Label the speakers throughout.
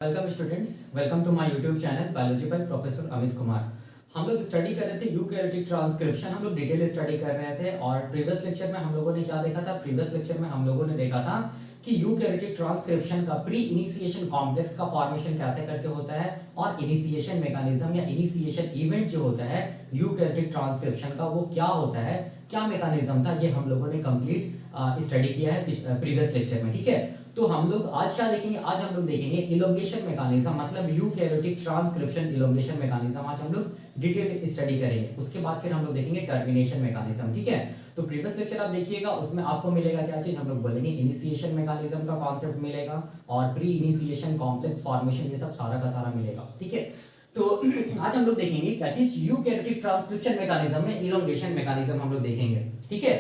Speaker 1: Welcome students, welcome to my YouTube channel biology by professor Amit Kumar. हम लोग study कर रहे थे यूकैरियोटिक ट्रांसक्रिप्शन। हम लोग डिटेल स्टडी कर रहे थे और प्रीवियस लेक्चर में हम लोगों ने क्या देखा था? प्रीवियस लेक्चर में हम लोगों ने देखा था कि यूकैरियोटिक ट्रांसक्रिप्शन का प्री इनिशिएशन कॉम्प्लेक्स का फॉर्मेशन कैसे करके होता है और इनिशिएशन मैकेनिज्म या इनिशिएशन इवेंट जो होता है यूकैरियोटिक ट्रांसक्रिप्शन का वो क्या होता है, क्या मैकेनिज्म था, ये हम लोगों ने कंप्लीट स्टडी किया है प्रीवियस लेक्चर में। ठीक है, तो हम लोग आज क्या देखेंगे? आज हम लोग देखेंगे इलोंगेशन मैकेनिज्म, मतलब यूकैरियोटिक ट्रांसक्रिप्शन इलोंगेशन मैकेनिज्म आज हम लोग डिटेल स्टडी करेंगे। उसके बाद फिर हम लोग देखेंगे टर्मिनेशन मैकेनिज्म। ठीक है, तो प्रीवियस लेक्चर आप देखिएगा, उसमें आपको मिलेगा क्या चीज? हम लोग बोलेंगे इनिशिएशन मैकेनिज्म का कॉन्सेप्ट मिलेगा और प्री इनिशिएशन कॉम्प्लेक्स फॉर्मेशन, ये सब सारा का सारा मिलेगा। ठीक है, तो आज हम लोग देखेंगे क्या चीज? यूकैरियोटिक ट्रांसक्रिप्शन मैकेनिज्म में इलोंगेशन मैकेनिज्म हम लोग देखेंगे। ठीक है,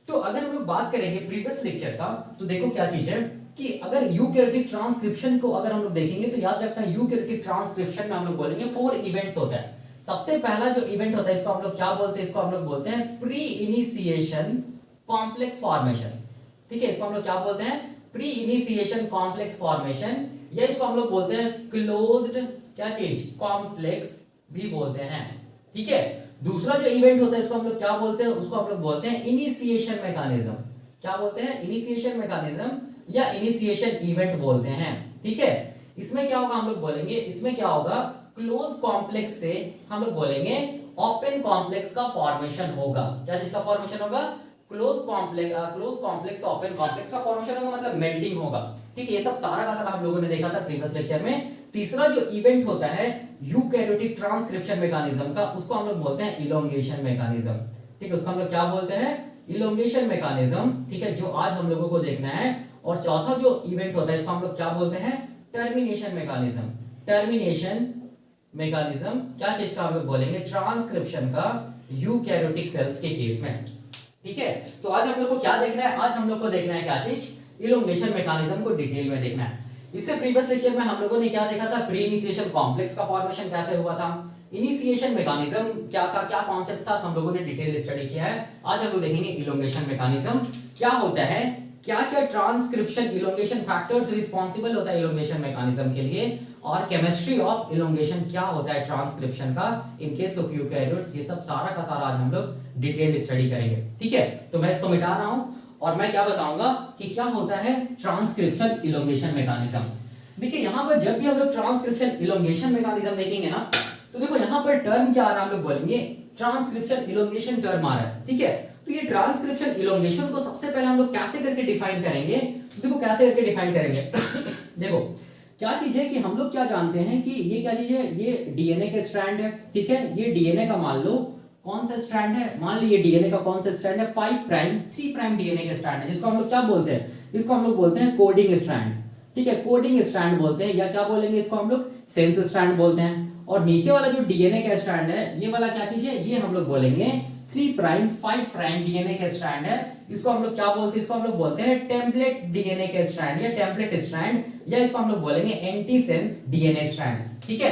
Speaker 1: तो अगर हम लोग बात करेंगे प्रीवियस लेक्चर का, तो देखो क्या चीज है कि अगर यूकैरियोटिक ट्रांसक्रिप्शन को अगर हम लोग देखेंगे तो याद रखना यूकैरियोटिक ट्रांसक्रिप्शन में हम लोग बोलेंगे 4 इवेंट्स होता है। सबसे पहला जो इवेंट होता है इसको हम लोग क्या बोलते हैं? इसको हम लोग बोलते हैं प्री इनिशिएशन कॉम्प्लेक्स फॉर्मेशन। ठीक है, इसको हम लोग क्या बोलते हैं? प्री इनिशिएशन कॉम्प्लेक्स फॉर्मेशन, या इसको हम लोग बोलते हैं क्लोज्ड क्या चीज? कॉम्प्लेक्स भी बोलते हैं। ठीक है, दूसरा जो इवेंट होता है इसको हम लोग क्या बोलते हैं? उसको हम लोग बोलते हैं इनिशिएशन मैकेनिज्म। क्या बोलते हैं? इनिशिएशन मैकेनिज्म या इनिशिएशन इवेंट बोलते हैं। ठीक है, इसमें क्या होगा? हम लोग बोलेंगे इसमें क्या होगा? क्लोज कॉम्प्लेक्स से हम लोग बोलेंगे ओपन कॉम्प्लेक्स का फॉर्मेशन होगा। क्या चीज का फॉर्मेशन होगा? क्लोज कॉम्प्लेक्स ओपन कॉम्प्लेक्स का फॉर्मेशन होगा, मतलब मेल्टिंग होगा। ठीक है, ये सब सारा का सारा हम लोगों ने देखा था प्रीवियस लेक्चर में। तीसरा जो इवेंट होता है यूकैरियोटिक ट्रांसक्रिप्शन मैकेनिज्म का, उसको हम लोग बोलते हैं इलोंगेशन मैकेनिज्म। ठीक है, उसको हम लोग क्या बोलते हैं? Elongation mechanism. ठीक है, जो आज हम लोगों को देखना है। और चौथा जो इवेंट होता है इसको हम लोग क्या बोलते हैं? Termination mechanism. टर्मिनेशन मैकेनिज्म क्या चीज का हम लोग बोलेंगे? ट्रांसक्रिप्शन का यूकैरियोटिक सेल्स के केस में। ठीक है, तो आज हम लोग को क्या देखना है? आज हम लोग को देखना है क्या चीज? इलोंगेशन मैकेनिज्म को डिटेल में देखना है। इससे प्रीवियस लेक्चर में हम लोगों ने क्या देखा था? प्री इनिशिएशन कॉम्प्लेक्स का फॉर्मेशन कैसे हुआ था, इनिशिएशन मैकेनिज्म क्या था, क्या कॉन्सेप्ट था, हम लोगों ने डिटेल स्टडी किया है। आज हम लोग देखेंगे इलोंगेशन मैकेनिज्म क्या होता है, क्या क्या ट्रांसक्रिप्शन इलोंगेशन फैक्टर्स रिस्पांसिबल होता है इलोंगेशन मैकेनिज्म के लिए, और केमिस्ट्री ऑफ इलोंगेशन क्या होता है ट्रांसक्रिप्शन का इन केस ऑफ यूकैरियोट्स। ये सब सारा का सारा आज हम लोग डिटेल स्टडी करेंगे। ठीक है, तो मैं इसको मिटा रहा हूं और मैं क्या बताऊंगा कि क्या होता है ट्रांसक्रिप्शन इलोंगेशन मैकेनिज्म। देखिए यहां पर जब भी हम लोग ट्रांसक्रिप्शन इलोंगेशन मैकेनिज्म देखेंगे ना, तो देखो यहां पर टर्म क्या आ रहा है? हम लोग बोलेंगे ट्रांसक्रिप्शन इलोंगेशन टर्म आ रहा है। ठीक है, तो ये ट्रांसक्रिप्शन इलोंगेशन को सबसे पहले हम लोग कैसे करके डिफाइन करेंगे? देखो कैसे करके डिफाइन करेंगे देखो क्या चीज है कि हम लोग क्या जानते हैं कि ये क्या चीज है? ये डीएनए के स्ट्रैंड है। ठीक है, ये डीएनए का मान लो कौन सा स्ट्रैंड है? मान लीजिए डीएनए का कौन सा स्ट्रैंड है? 5 प्राइम 3 प्राइम डीएनए का स्ट्रैंड है, जिसको हम लोग क्या बोलते हैं? इसको हम लोग बोलते हैं कोडिंग स्ट्रैंड। ठीक है, कोडिंग स्ट्रैंड बोलते हैं, या क्या बोलेंगे इसको हम लोग? सेंस स्ट्रैंड बोलते हैं। और नीचे वाला जो डीएनए का स्ट्रैंड है, ये वाला क्या चीज है? ये हम लोग बोलेंगे 3 प्राइम 5 प्राइम डीएनए का स्ट्रैंड है। इसको हम लोग क्या बोलते हैं? इसको हम लोग बोलते हैं टेम्पलेट डीएनए का स्ट्रैंड या टेम्पलेट स्ट्रैंड, या इसको हम लोग बोलेंगे एंटीसेंस डीएनए स्ट्रैंड। ठीक है,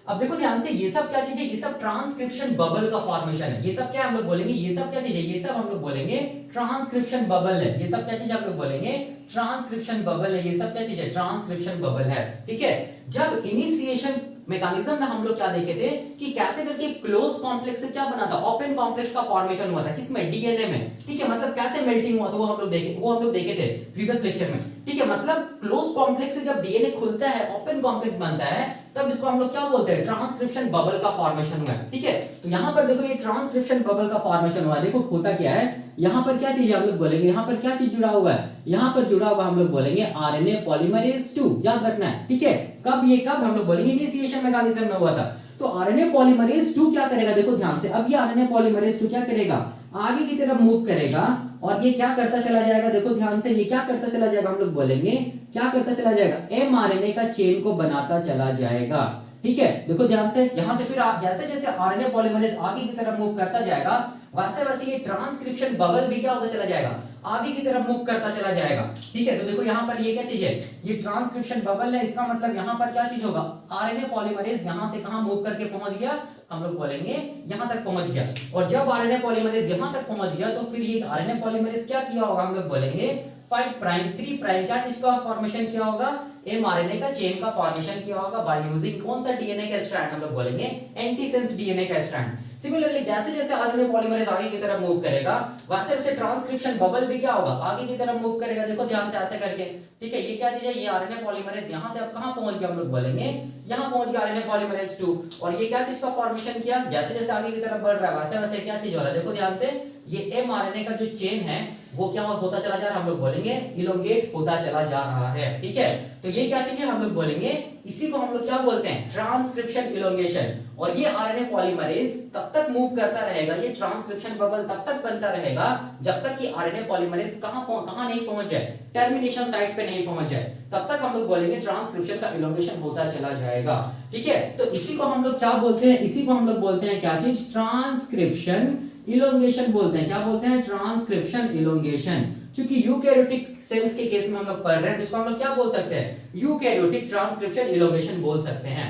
Speaker 1: अब देखो ध्यान से, ये सब क्या चीज है? ये सब ट्रांसक्रिप्शन बबल का फॉर्मेशन है। ये सब क्या हम लोग बोलेंगे? ये सब क्या चीज है? ये सब हम लोग बोलेंगे ट्रांसक्रिप्शन बबल है। ये सब क्या चीज हम लोग बोलेंगे? ट्रांसक्रिप्शन बबल है। ये सब क्या चीज है? ट्रांसक्रिप्शन बबल है। ठीक है, जब इनिशिएशन मैकेनिज्म में हम लोग क्या देखे थे कि कैसे करके क्लोज कॉम्प्लेक्स से क्या बना था? ओपन कॉम्प्लेक्स का फॉर्मेशन हुआ था। किसमें? डीएनए में। ठीक है, मतलब कैसे मेल्टिंग हुआ था वो हम लोग देखे थे प्रीवियस लेक्चर में। ठीक है, मतलब क्लोज कॉम्प्लेक्स से जब डीएनए खुलता है, ओपन कॉम्प्लेक्स बनता है, तब इसको हम लोग क्या बोलते हैं? ट्रांसक्रिप्शन बबल का फॉर्मेशन हुआ है। ठीक है, तो यहां पर देखो ये ट्रांसक्रिप्शन बबल का फॉर्मेशन हुआ है। देखो होता क्या है, यहां पर क्या चीज हम लोग बोलेंगे? यहां पर क्या चीज जुड़ा हुआ है? यहां पर जुड़ा हुआ हम लोग बोलेंगे आरएनए पॉलीमरेज 2। याद रखना है। ठीक है, कब हम लोग बोलेंगे? इनिशिएशन मैकेनिज्म में हुआ था। तो आरएनए पॉलीमरेज 2 क्या करेगा? देखो ध्यान से, अब ये आरएनए पॉलीमरेज 2 क्या करेगा? आगे की तरफ मूव करेगा और ये क्या करता चला जाएगा? देखो ध्यान से, ये क्या करता चला जाएगा? हम लोग बोलेंगे क्या करता चला जाएगा? एमआरएनए का चेन को बनाता चला जाएगा। ठीक है, देखो ध्यान से, यहां से फिर जैसे जैसे आरएनए पॉलीमरेज आगे की तरफ मूव करता जाएगा, वैसे वैसे ये ट्रांसक्रिप्शन बबल भी क्या होता चला जाएगा? आगे की तरफ मूव करता चला जाएगा। ठीक है, तो देखो यहाँ पर ये क्या चीज है? ये ट्रांसक्रिप्शन बबल है। इसका मतलब यहाँ पर क्या चीज होगा? आरएनए पॉलीमरेज यहाँ से कहां मूव करके पहुंच गया? हम लोग बोलेंगे यहां तक पहुंच गया। और जब आरएनए पॉलीमरेज यहां तक पहुंच गया, तो फिर ये आरएनए पॉलीमरेज क्या किया होगा? हम लोग बोलेंगे 5 प्राइम 3 प्राइम क्या चीज का फॉर्मेशन किया होगा, mRNA का चेन का फॉर्मेशन किया होगा बाय यूजिंग कौन सा डीएनए का स्ट्रैंड, हम लोग बोलेंगे एंटीसेंस डीएनए का स्ट्रैंड। सिमिलरली जैसे जैसे आरएनए पॉलीमरेज आगे की तरफ मूव करेगा वैसे वैसे ट्रांसक्रिप्शन बबल भी क्या होगा, आगे की तरफ मूव करेगा। देखो ध्यान से ऐसे करके, ठीक है, ये क्या चीज है, ये आरएनए पॉलीमरेज यहां से अब कहां पहुंच गया, हम लोग बोलेंगे यहां पहुंच गया आरएनए पॉलीमरेज 2। और ये क्या चीज का फॉर्मेशन किया, जैसे जैसे आगे की तरफ बढ़ रहा है वैसे वैसे क्या चीज हो रहा है, देखो ध्यान से, ये mRNA का जो चेन है वो क्या होता चला जा रहा है, हम लोग बोलेंगे इलोंगेट होता चला जा रहा है। ठीक है, तो ये क्या चीज है, हम लोग बोलेंगे इसी को हम लोग क्या बोलते हैं, ट्रांसक्रिप्शन इलोंगेशन। और ये आरएनए पॉलीमरेज तब तक मूव करता रहेगा, ये ट्रांसक्रिप्शन बबल तब तक बनता रहेगा जब तक कि आरएनए पॉलीमरेज कहां नहीं पहुंच जाए, टर्मिनेशन साइट पे नहीं पहुंच जाए, तब तक हम लोग बोलेंगे ट्रांसक्रिप्शन का इलोंगेशन होता चला जाएगा। ठीक है, तो इसी को हम लोग क्या बोलते हैं, इसी को हम लोग बोलते हैं क्या चीज, ट्रांसक्रिप्शन इलोंगेशन बोलते हैं। क्या बोलते हैं, ट्रांसक्रिप्शन इलोंगेशन। क्योंकि यूकैरियोटिक सेल्स के केस में हम लोग पढ़ रहे हैं तो इसको हम लोग क्या बोल सकते हैं, यूकैरियोटिक ट्रांसक्रिप्शन इलोंगेशन बोल सकते हैं।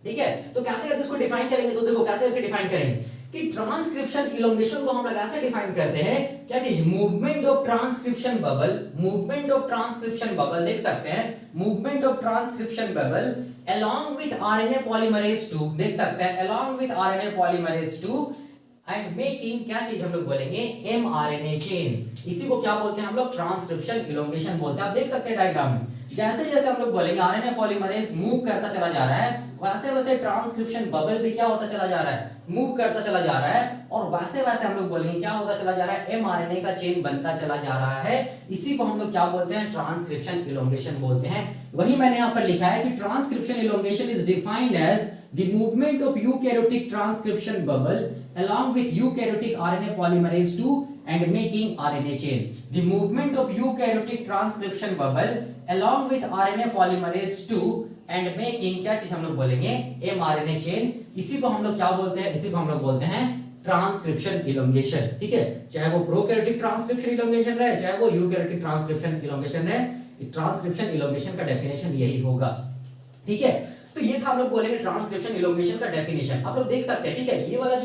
Speaker 1: ठीक है, तो कैसे करके इसको डिफाइन करेंगे, तो देखो कैसे करके डिफाइन करेंगे कि ट्रांसक्रिप्शन इलोंगेशन को हम लोग ऐसे डिफाइन करते हैं, क्या चीज, movement of transcription bubble, movement of transcription bubble देख सकते हैं, movement of transcription bubble along with RNA polymerase 2 देख सकते हैं, along with RNA polymerase 2 and making क्या चीज हम लोग बोलेंगे, mRNA चेन। इसी को क्या बोलते हैं हम लोग, ट्रांसक्रिप्शन इलोंगेशन बोलते हैं। आप देख सकते हैं डायग्राम में, जैसे जैसे हम लोग बोलेंगे आरएनए पॉलीमरेज मूव करता चला जा रहा है वैसे वैसे ट्रांसक्रिप्शन बबल भी क्या होता चला जा रहा है, मूव करता चला जा रहा है। और वैसे वैसे हम लोग बोलेंगे क्या होता चला जा रहा है, mRNA का चेन बनता चला जा रहा है। इसी को हम लोग क्या बोलते हैं, ट्रांसक्रिप्शन इलोंगेशन बोलते हैं। वही मैंने यहाँ पर लिखा है कि transcription elongation is defined as the movement of eukaryotic transcription bubble along with eukaryotic RNA polymerase 2 and making RNA chain. The movement of eukaryotic transcription bubble along with RNA polymerase 2 and making क्या चीज हम लोग बोलेंगे, mRNA chain। इसी को हम लोग क्या बोलते हैं, इसी को हम लोग बोलते हैं ट्रांसक्रिप्शन इलोंगेशन। ठीक है, चाहे वो प्रोकैरियोटिक ट्रांसक्रिप्शन इलोंगेशन रहे चाहे वो यूकैरियोटिक ट्रांसक्रिप्शन इलोंगेशन रहे, ट्रांसक्रिप्शन इलोंगेशन का डेफिनेशन यही होगा। ठीक है, तो ये था हम लोग बोलेंगे ट्रांसक्रिप्शन इलोंगेशन का डेफिनेशन। आप लोग देख सकते हैं, ठीक है, ये वाला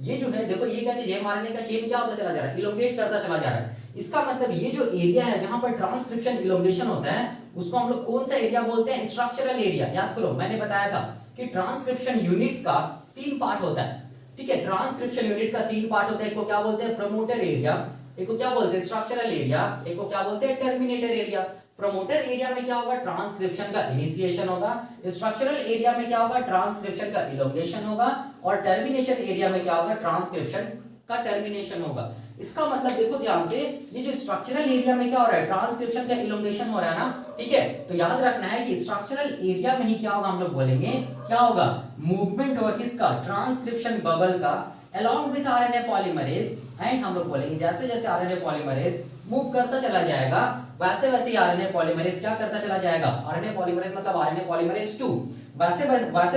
Speaker 1: ये जो है देखो, ये क्या चीज है, mRNA का चेन क्या होता चला जा रहा है, इलोंगेट करता चला जा रहा है। इसका मतलब ये जो एरिया है जहां पर ट्रांसक्रिप्शन इलोंगेशन होता है उसको हम लोग कौन सा एरिया बोलते हैं, स्ट्रक्चरल एरिया। याद करो मैंने बताया था कि ट्रांसक्रिप्शन यूनिट का 3 पार्ट होता है। ठीक है, ट्रांसक्रिप्शन यूनिट का 3 पार्ट होता है, एक को क्या बोलते हैं, प्रमोटर एरिया, एक को क्या बोलते हैं, स्ट्रक्चरल एरिया, एक को क्या बोलते हैं, टर्मिनेटर एरिया। प्रमोटर एरिया में क्या होगा, ट्रांसक्रिप्शन का इनिशिएशन होगा, स्ट्रक्चरल एरिया में क्या होगा, ट्रांसक्रिप्शन का इलोंगेशन होगा, और टर्मिनेशन एरिया में क्या होगा, ट्रांसक्रिप्शन का टर्मिनेशन होगा। इसका मतलब देखो ध्यान से, ये जो स्ट्रक्चरल एरिया में क्या हो रहा है, ट्रांसक्रिप्शन का इलोंगेशन हो रहा है ना। ठीक है, तो याद रखना है कि स्ट्रक्चरल एरिया में ही क्या होगा, हम लोग बोलेंगे क्या होगा, मूवमेंट होगा किसका, ट्रांसक्रिप्शन बबल का along with RNA polymerase। And हम लोग बोलेंगे जैसे जैसे RNA polymerase मूव करता चला जाएगा वैसे वैसे RNA polymerase क्या करता चला जाएगा, RNA polymerase मतलब RNA polymerase 2, वैसे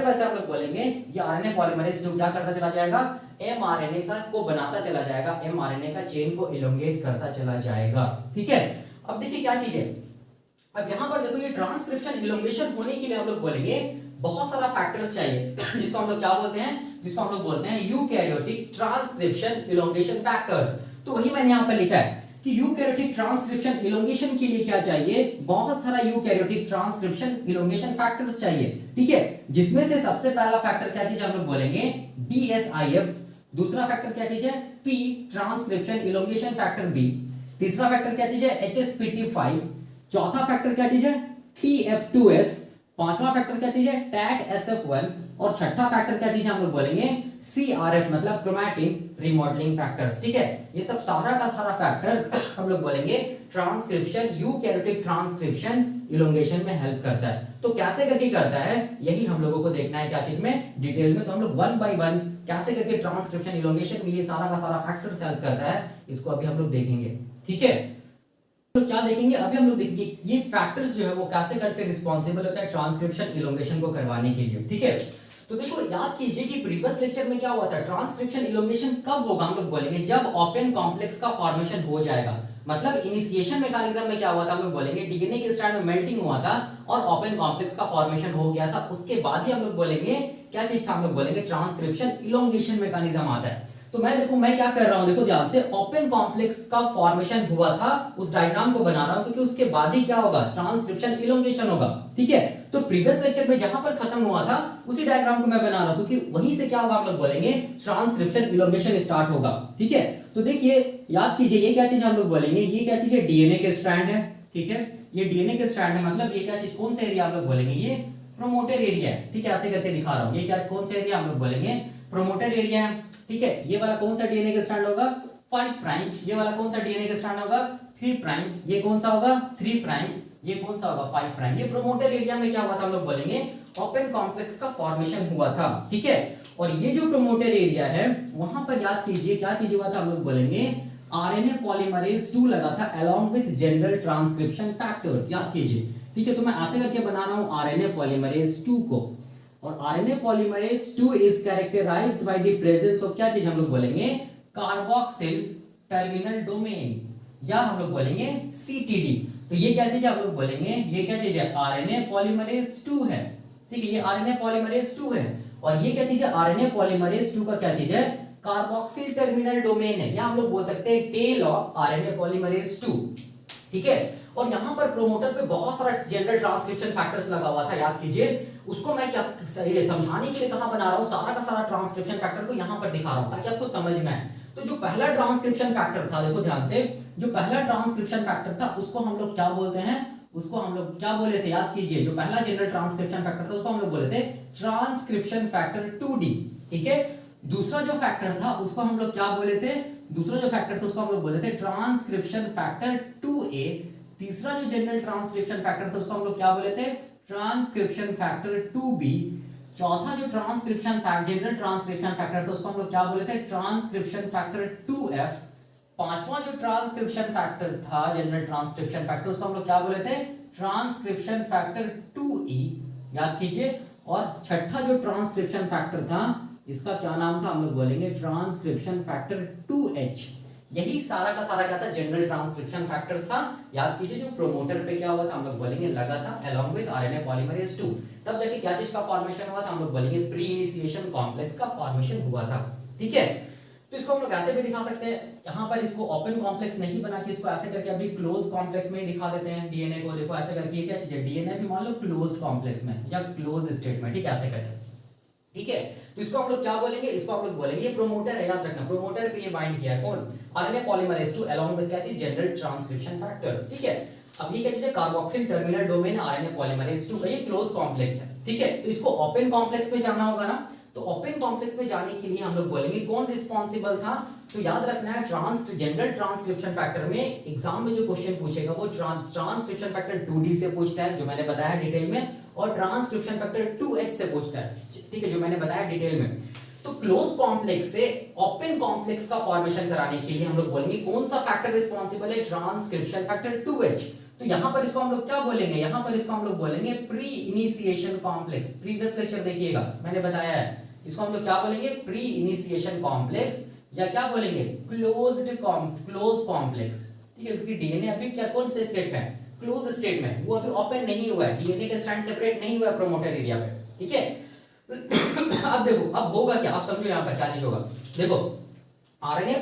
Speaker 1: वैसे हम लोग बोलेंगे ये RNA polymerase 2 क्या करता चला जाएगा, mRNA का को बनाता चला जाएगा, mRNA का चेन को इलोंगेट करता चला जाएगा। ठीक है, अब देखिए क्या चीज है, अब यहाँ पर देखो ये ट्रांसक्रिप्शन इलोंगेशन होने के लिए हम लोग बोलेंगे बहुत सारा फैक्टर्स चाहिए, जिसको हम लोग क्या बोलते हैं, जिसको हम लोग बोलते हैं यूकैरियोटिक ट्रांसक्रिप्शन इलोंगेशन फैक्टर्स। तो वही मैंने यहाँ पर लिखा है कि यूकैरियोटिक ट्रांसक्रिप्शन इलोंगेशन के लिए क्या चाहिए, बहुत सारा यूकैरियोटिक ट्रांसक्रिप्शन इलोंगेशन फैक्टर्स चाहिए। ठीक है, जिसमें से सबसे पहला फैक्टर क्या चीज हम लोग बोलेंगे, BSIF। दूसरा फैक्टर क्या चीज है, P transcription elongation factor B। तीसरा फैक्टर क्या चीज है, HSPT5। चौथा फैक्टर क्या चीज है, TF2S। पांचवा फैक्टर क्या चीज है, TAT-SF1। और छठा फैक्टर क्या चीज हम लोग बोलेंगे, CRF मतलब क्रोमैटिन रिमॉडलिंग फैक्टर्स। ठीक है, ये सब सारा का सारा फैक्टर्स हम लोग बोलेंगे ट्रांसक्रिप्शन यूकैरियोटिक ट्रांसक्रिप्शन इलोंगेशन में हेल्प करता है। तो कैसे करके करता है यही हम लोगों को देखना है, क्या चीज में, डिटेल में। तो हम लोग 1 बाय 1 कैसे करके ट्रांसक्रिप्शन इलोंगेशन में ये सारा का सारा फैक्टर्स हेल्प करता है, इसको अभी हम लोग देखेंगे। ठीक है, तो क्या देखेंगे अभी हम लोग देखेंगे ये फैक्टर्स जो है वो कैसे करके रिस्पॉन्सिबल होता है ट्रांसक्रिप्शन इलोंगेशन को करवाने के लिए। ठीक है, तो देखो याद कीजिए कि प्रीवियस लेक्चर में क्या हुआ था, ट्रांसक्रिप्शन इलोंगेशन कब होगा, हम लोग बोलेंगे जब ओपन कॉम्प्लेक्स का फॉर्मेशन हो जाएगा। मतलब इनिशिएशन मैकेनिज्म में क्या हुआ था, हम लोग बोलेंगे डीएनए के स्ट्रैंड में मेल्टिंग हुआ था और ओपन कॉम्प्लेक्स का फॉर्मेशन हो गया था, उसके बाद ही हम लोग बोलेंगे क्या चीज था, हम लोग बोलेंगे ट्रांसक्रिप्शन इलोंगेशन मैकेनिज्म आता है। तो मैं देखो मैं क्या कर रहा हूं, देखो ध्यान से, ओपन कॉम्प्लेक्स का फॉर्मेशन हुआ था, उस डायग्राम को बना रहा हूं क्योंकि उसके बाद ही क्या होगा, ट्रांसक्रिप्शन इलोंगेशन होगा। ठीक है, तो प्रीवियस लेक्चर में जहां पर खत्म हुआ था उसी डायग्राम को मैं बना रहा हूं क्योंकि वहीं से क्या होगा, आप लोग बोलेंगे ट्रांसक्रिप्शन इलोंगेशन स्टार्ट होगा। ठीक है, तो देखिए याद कीजिए ये क्या चीज हम लोग बोलेंगे, ये क्या चीज है, डीएनए के स्ट्रैंड है। ठीक है, ये डीएनए के स्ट्रैंड है, मतलब ये क्या चीज, कौन सा एरिया आप लोग बोलेंगे, ये प्रोमोटर एरिया है। ठीक है, ऐसे करके दिखा रहा हूं, ये क्या कौन सा एरिया हम लोग बोलेंगे, प्रोमोटर एरिया है। ठीक है, ये वाला कौन सा डीएनए का स्ट्रैंड होगा, 5 प्राइम, ये वाला कौन सा डीएनए का स्ट्रैंड होगा, 3 प्राइम, ये कौन सा होगा, 3 प्राइम, ये कौन सा होगा, 5 प्राइम। ये प्रोमोटर एरिया में क्या हुआ था, हम लोग बोलेंगे ओपन कॉम्प्लेक्स का फॉर्मेशन हुआ था। ठीक है, और ये जो प्रोमोटर एरिया है वहां पर याद कीजिए क्या चीज हुआ था, हम लोग बोलेंगे आरएनए पॉलीमरेज 2 लगा था along with general transcription factors, याद कीजिए। ठीक है, तो मैं ऐसे करके बना रहा हूं आरएनए पॉलीमरेज 2 को, और RNA polymerase 2 is characterised by the presence of क्या चीज हम लोग बोलेंगे, कार्बोक्सिल टर्मिनल डोमेन, या हम लोग बोलेंगे सीटीडी। तो ये क्या चीज है, हम लोग बोलेंगे ये क्या चीज है, आरएनए पॉलीमरेज 2 है। ठीक है, ये आरएनए पॉलीमरेज 2 है, और ये क्या चीज है, आरएनए पॉलीमरेज 2 का क्या चीज है, कार्बोक्सिल टर्मिनल डोमेन है, या हम लोग बोल सकते हैं टेल ऑफ आरएनए पॉलीमरेज 2। ठीक है, और यहां पर प्रोमोटर पे बहुत सारा जनरल ट्रांसक्रिप्शन फैक्टर्स लगा हुआ था, याद कीजिए। उसको मैं क्या ये समझाने के लिए कहां बना रहा हूं, सारा का सारा ट्रांसक्रिप्शन फैक्टर को यहां पर दिखा रहा हूं ताकि आपको समझ में आए। तो जो पहला ट्रांसक्रिप्शन फैक्टर था, देखो ध्यान से, जो पहला ट्रांसक्रिप्शन फैक्टर था उसको हम लोग क्या बोलते हैं, उसको हम लोग क्या बोले थे, याद कीजिए। जो पहला जनरल ट्रांसक्रिप्शन फैक्टर था उसको हम लोग बोले थे ट्रांसक्रिप्शन फैक्टर 2D। ठीक है, दूसरा जो फैक्टर था उसको हम लोग क्या बोले थे, दूसरा जो फैक्टर था उसको हम लोग बोले थे ट्रांसक्रिप्शन फैक्टर 2A। तीसरा जो जनरल ट्रांसक्रिप्शन फैक्टर था उसको हम लोग क्या बोले थे, ट्रांसक्रिप्शन फैक्टर 2B। चौथा जो transcription factor general transcription factor था उसको हम लोग क्या बोले थे, ट्रांसक्रिप्शन फैक्टर 2F। पांचवा जो ट्रांसक्रिप्शन फैक्टर था जनरल ट्रांसक्रिप्शन फैक्टर उसको हम लोग क्या बोले थे, ट्रांसक्रिप्शन फैक्टर 2E, याद कीजिए। और छठा जो ट्रांसक्रिप्शन फैक्टर था इसका क्या नाम था, हम लोग बोलेंगे ट्रांसक्रिप्शन फैक्टर 2H। यही सारा का सारा क्या था, जनरल ट्रांसक्रिप्शन फैक्टर्स था, याद कीजिए। जो प्रोमोटर पे क्या हुआ था, हम लोग बोलेंगे लगा था अलोंग विद आरएनए पॉलीमरेज 2, तब जाके क्या चीज का फॉर्मेशन हुआ था, हम लोग बोलेंगे प्री इनिशिएशन कॉम्प्लेक्स का फॉर्मेशन हुआ था। ठीक है, तो इसको हम लोग ऐसे भी दिखा सकते हैं, यहाँ पर इसको ओपन कॉम्प्लेक्स नहीं बना के इसको ऐसे करके अभी क्लोज कॉम्प्लेक्स में ही दिखा देते हैं डीएनए को। देखो ऐसे करके क्या चीज है, डीएनए भी मान लो क्लोज कॉम्प्लेक्स में या क्लोज स्टेट में, ठीक है, ऐसे करके। ठीक है, तो इसको हम लोग क्या बोलेंगे, इसको हम लोग बोलेंगे प्रोमोटर है, याद रखना। प्रोमोटर पे ये बाइंड किया है कौन, आरएनए पॉलीमरेज 2 अलोंग विद क्या चीज, जनरल ट्रांसक्रिप्शन फैक्टर्स। ठीक है, अब ये क्या चीज है, carboxyl terminal domain RNA polymerase 2 का, ये क्लोज कॉम्प्लेक्स है। ठीक है, तो इसको ओपन कॉम्प्लेक्स में जाना होगा ना, तो ओपन कॉम्प्लेक्स में जाने के लिए हम लोग बोलेंगे कौन रिस्पॉन्सिबल था। तो याद रखना है जनरल ट्रांसक्रिप्शन फैक्टर में एग्जाम में जो क्वेश्चन पूछेगा वो ट्रांसक्रिप्शन फैक्टर 2D से पूछता है, जो मैंने बताया डिटेल में, और ट्रांसक्रिप्शन फैक्टर 2H से पूछता है। ठीक है, जो मैंने बताया डिटेल में। तो क्लोज कॉम्प्लेक्स से ओपन कॉम्प्लेक्स का फॉर्मेशन कराने के लिए हम लोग बोलेंगे कौन सा फैक्टर रिस्पॉन्सिबल है, ट्रांसक्रिप्शन फैक्टर 2H। तो यहां पर इसको हम लोग क्या बोलेंगे, यहां पर इसको हम लोग बोलेंगे pre initiation complex. Previous lecture देखिएगा मैंने बताया है, इसको हम लोग क्या बोलेंगे, प्री इनिशिएशन कॉम्प्लेक्स, या क्या बोलेंगे, क्लोज कॉम्प्लेक्स। ठीक है, क्योंकि डीएनए अभी क्या कौन से स्टेट में है, क्लोज स्टेट में, वो अभी ओपन नहीं हुआ है, डीएनए के स्ट्रैंड सेपरेट नहीं हुआ है प्रोमोटर एरिया पे। ठीक है, अब देखो अब होगा क्या, आप समझो यहां पर क्या चीज होगा। देखो आरएनए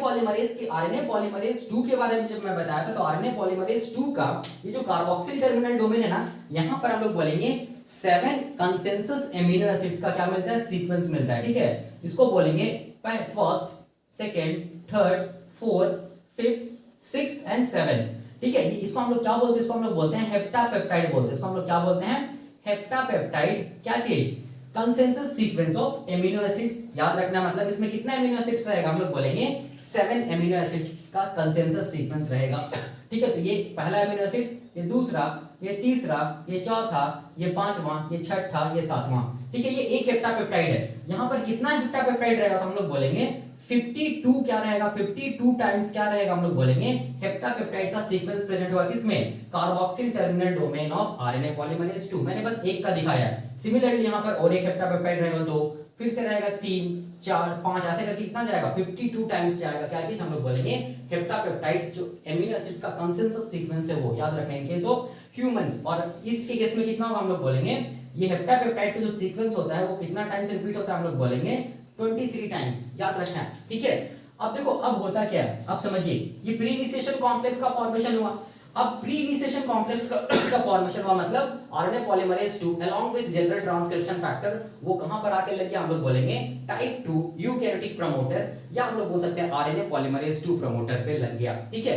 Speaker 1: पॉलीमरेज 2 के बारे में जब मैं बताया था, तो आरएनए पॉलीमरेज 2 का ये जो कार्बोक्सिल टर्मिनल डोमेन है ना, यहां पर हम लोग बोलेंगे 7 कंसेंसस एमिनो एसिड्स का क्या मिलता है, सीक्वेंस मिलता है। ठीक है, इसको बोलेंगे first, second, third, fourth, fifth, sixth and seventh. ठीक है, इसको हम लोग क्या बोलते हैं, इसको हम लोग बोलते हैं हेप्टापेप्टाइड बोलते हैं। इसको हम लोग क्या बोलते हैं, हेप्टापेप्टाइड, क्या चीज, consensus sequence of amino acids. याद रखना, मतलब इसमें कितना एमिनो एसिड्स रहेगा, हम लोग बोलेंगे 7 एमिनो एसिड्स का कंसेंसस सीक्वेंस रहेगा। ठीक है, तो ये पहला एमिनो एसिड, ये दूसरा, ये तीसरा, ये चौथा, ये पांचवा, ये छठा, ये सातवां। ठीक है, ये एक हेप्टापेप्टाइड है। यहां पर कितना हेप्टापेप्टाइड रहेगा, तो हम लोग बोलेंगे 52 क्या रहेगा, 52 टाइम्स क्या रहेगा, हम लोग बोलेंगे हेप्टापेप्टाइड का सीक्वेंस प्रेजेंट होगा, किसमें, carboxyl terminal domain of RNA polymerase 2। मैंने बस एक का दिखाया है, सिमिलरली यहां पर और एक हेप्टापेप्टाइड रहेगा 2, फिर से रहेगा 3, 4, 5, ऐसे करके कितना जाएगा, 52 टाइम्स जाएगा। क्या चीज, हम लोग बोलेंगे हेप्टापेप्टाइड, जो एमिनो एसिड्स का कंसेंसस सीक्वेंस है वो, याद रखना इन केस ऑफ ह्यूमंस। और इसके केस में कितना होगा, हम लोग बोलेंगे ये हेप्टापेप्टाइड का जो सीक्वेंस होता है वो कितना टाइम्स रिपीट होता है, हम लोग बोलेंगे 23 टाइम्स, याद रखना है, ठीक है। अब देखो अब होता क्या है, अब समझिए, ये प्री इनिशिएशन कॉम्प्लेक्स का फॉर्मेशन हुआ। अब प्री इनिशिएशन कॉम्प्लेक्स का फॉर्मेशन हुआ मतलब RNA polymerase 2 along with general transcription factor, वो कहां पर आके लग गया, हम लोग बोलेंगे टाइप 2 यूकैरियोटिक प्रमोटर, या हम लोग बोल सकते हैं आरएनए पॉलीमरेज 2 प्रमोटर पे लग गया, ठीक है।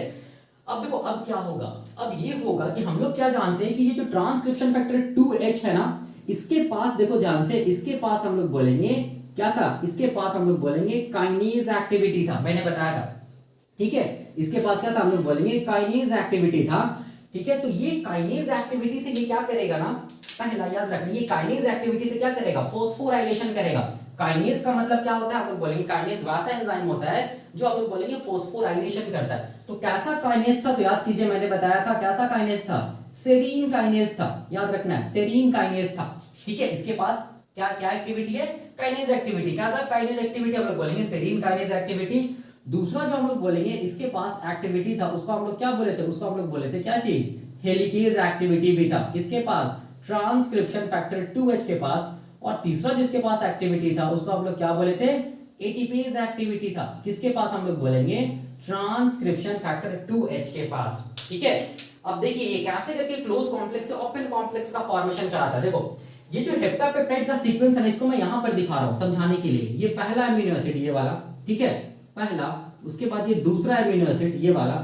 Speaker 1: अब देखो अब क्या होगा, अब ये होगा कि हम लोग क्या जानते हैं कि ये जो ट्रांसक्रिप्शन फैक्टर 2H है ना, इसके पास देखो ध्यान से, इसके पास हम लोग बोलेंगे क्या था, इसके पास हम लोग बोलेंगे काइनेज एक्टिविटी था, मैंने बताया था, ठीक है। इसके पास क्या था, हम लोग बोलेंगे काइनेज एक्टिविटी था, ठीक है। तो ये काइनेज एक्टिविटी से ये क्या करेगा ना, पहला याद रखना, ये काइनेज एक्टिविटी से क्या करेगा, फोस्फोराइलेशन करेगा। काइनेज का मतलब क्या होता है, हम लोग बोलेंगे काइनेज वैसा एंजाइम होता है जो हम लोग बोलेंगे फोस्फोराइलेशन करता है। तो कैसा काइनेज था, तो याद कीजिए मैंने बताया था कैसा काइनेज था, सेरीन काइनेज था, याद रखना है सेरीन काइनेज था, ठीक है। इसके पास क्या क्या एक्टिविटी है, काइनेज एक्टिविटी, कैसा काइनेज एक्टिविटी, हम लोग बोलेंगे सेरीन काइनेज एक्टिविटी। दूसरा जो हम लोग बोलेंगे इसके पास एक्टिविटी था, उसको हम लोग क्या बोले थे, उसको हम लोग बोले थे क्या चीज, हेलिकेज एक्टिविटी भी था, किसके पास, ट्रांसक्रिप्शन फैक्टर 2H के पास। और तीसरा जिसके पास एक्टिविटी था उसको हम लोग क्या बोले थे, एटीपेज एक्टिविटी था, किसके पास, हम लोग बोलेंगे ट्रांसक्रिप्शन फैक्टर 2H के पास, ठीक है। अब देखिए ये कैसे करके क्लोज कॉम्प्लेक्स से ओपन कॉम्प्लेक्स का फॉर्मेशन कराता है। देखो ये जो हेप्टापेप्टाइड का सीक्वेंस है ना, इसको मैं यहां पर दिखा रहा हूं समझाने के लिए। ये पहला अमीनो एसिड ये वाला, ठीक है, पहला, उसके बाद ये दूसरा अमीनो एसिड ये वाला,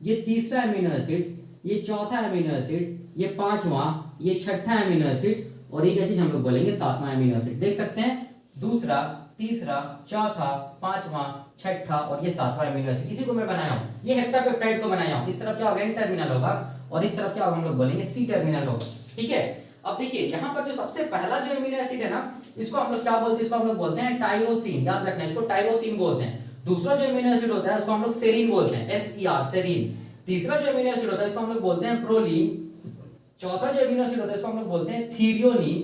Speaker 1: ये तीसरा अमीनो एसिड, ये चौथा अमीनो एसिड, ये पांचवा, ये छठा अमीनो एसिड, और ये क्या चीज हम लोग बोलेंगे सातवां अमीनो एसिड। देख सकते हैं, दूसरा, तीसरा, चौथा, पांचवा, छठा और ये सातवां अमीनो एसिड, इसी को मैं बनाया हूं, ये हेप्टापेप्टाइड को बनाया हूं। इस तरफ क्या होगा, एन टर्मिनल होगा, और इस तरफ क्या होगा, हम लोग बोलेंगे सी टर्मिनल होगा, ठीक है। अब देखिए यहाँ पर जो सबसे पहला जो अमीनो एसिड है ना, इसको हम लोग क्या बोलते हैं, इसको हम लोग बोलते हैं टायरोसिन, याद रखना इसको टायरोसिन बोलते हैं। दूसरा जो अमीनो एसिड होता है उसको हम लोग सेरीन बोलते हैं, SER सेरीन। तीसरा जो अमीनो एसिड होता है इसको हम लोग बोलते हैं प्रोलीन। चौथा जो अमीनो एसिड होता है इसको हम लोग बोलते हैं थीरियोनिन।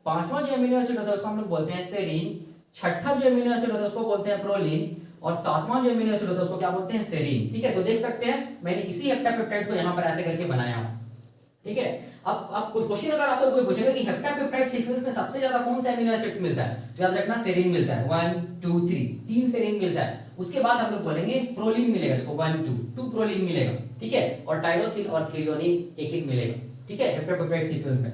Speaker 1: पांचवा जो अमीनो एसिड होता है उसको हम लोग बोलते हैं सेरीन। छठा जो अमीनो एसिड होता है उसको बोलते हैं प्रोलीन, और सातवां जो अमीनो एसिड होता है उसको क्या बोलते हैं, सेरीन, ठीक है। तो देख सकते हैं मैंने इसी हेप्टापेप्टाइड को यहाँ पर ऐसे करके बनाया हूँ, ठीक है। अब कुछ क्वेश्चन अगर आपसे कोई पूछेगा कि हेप्टापेप्टाइड सीक्वेंस में सबसे ज्यादा कौन सा अमीनो एसिड्स मिलता है, तो याद रखना सेरीन मिलता है, 1 2 3, तीन सेरीन मिलता है। उसके बाद हम लोग बोलेंगे प्रोलीन मिलेगा, देखो 1 2 प्रोलीन मिलेगा, ठीक है, और टायरोसिन और थीरियोनिन एक एक मिलेगा, ठीक है, हेप्टापेप्टाइड सीक्वेंस में।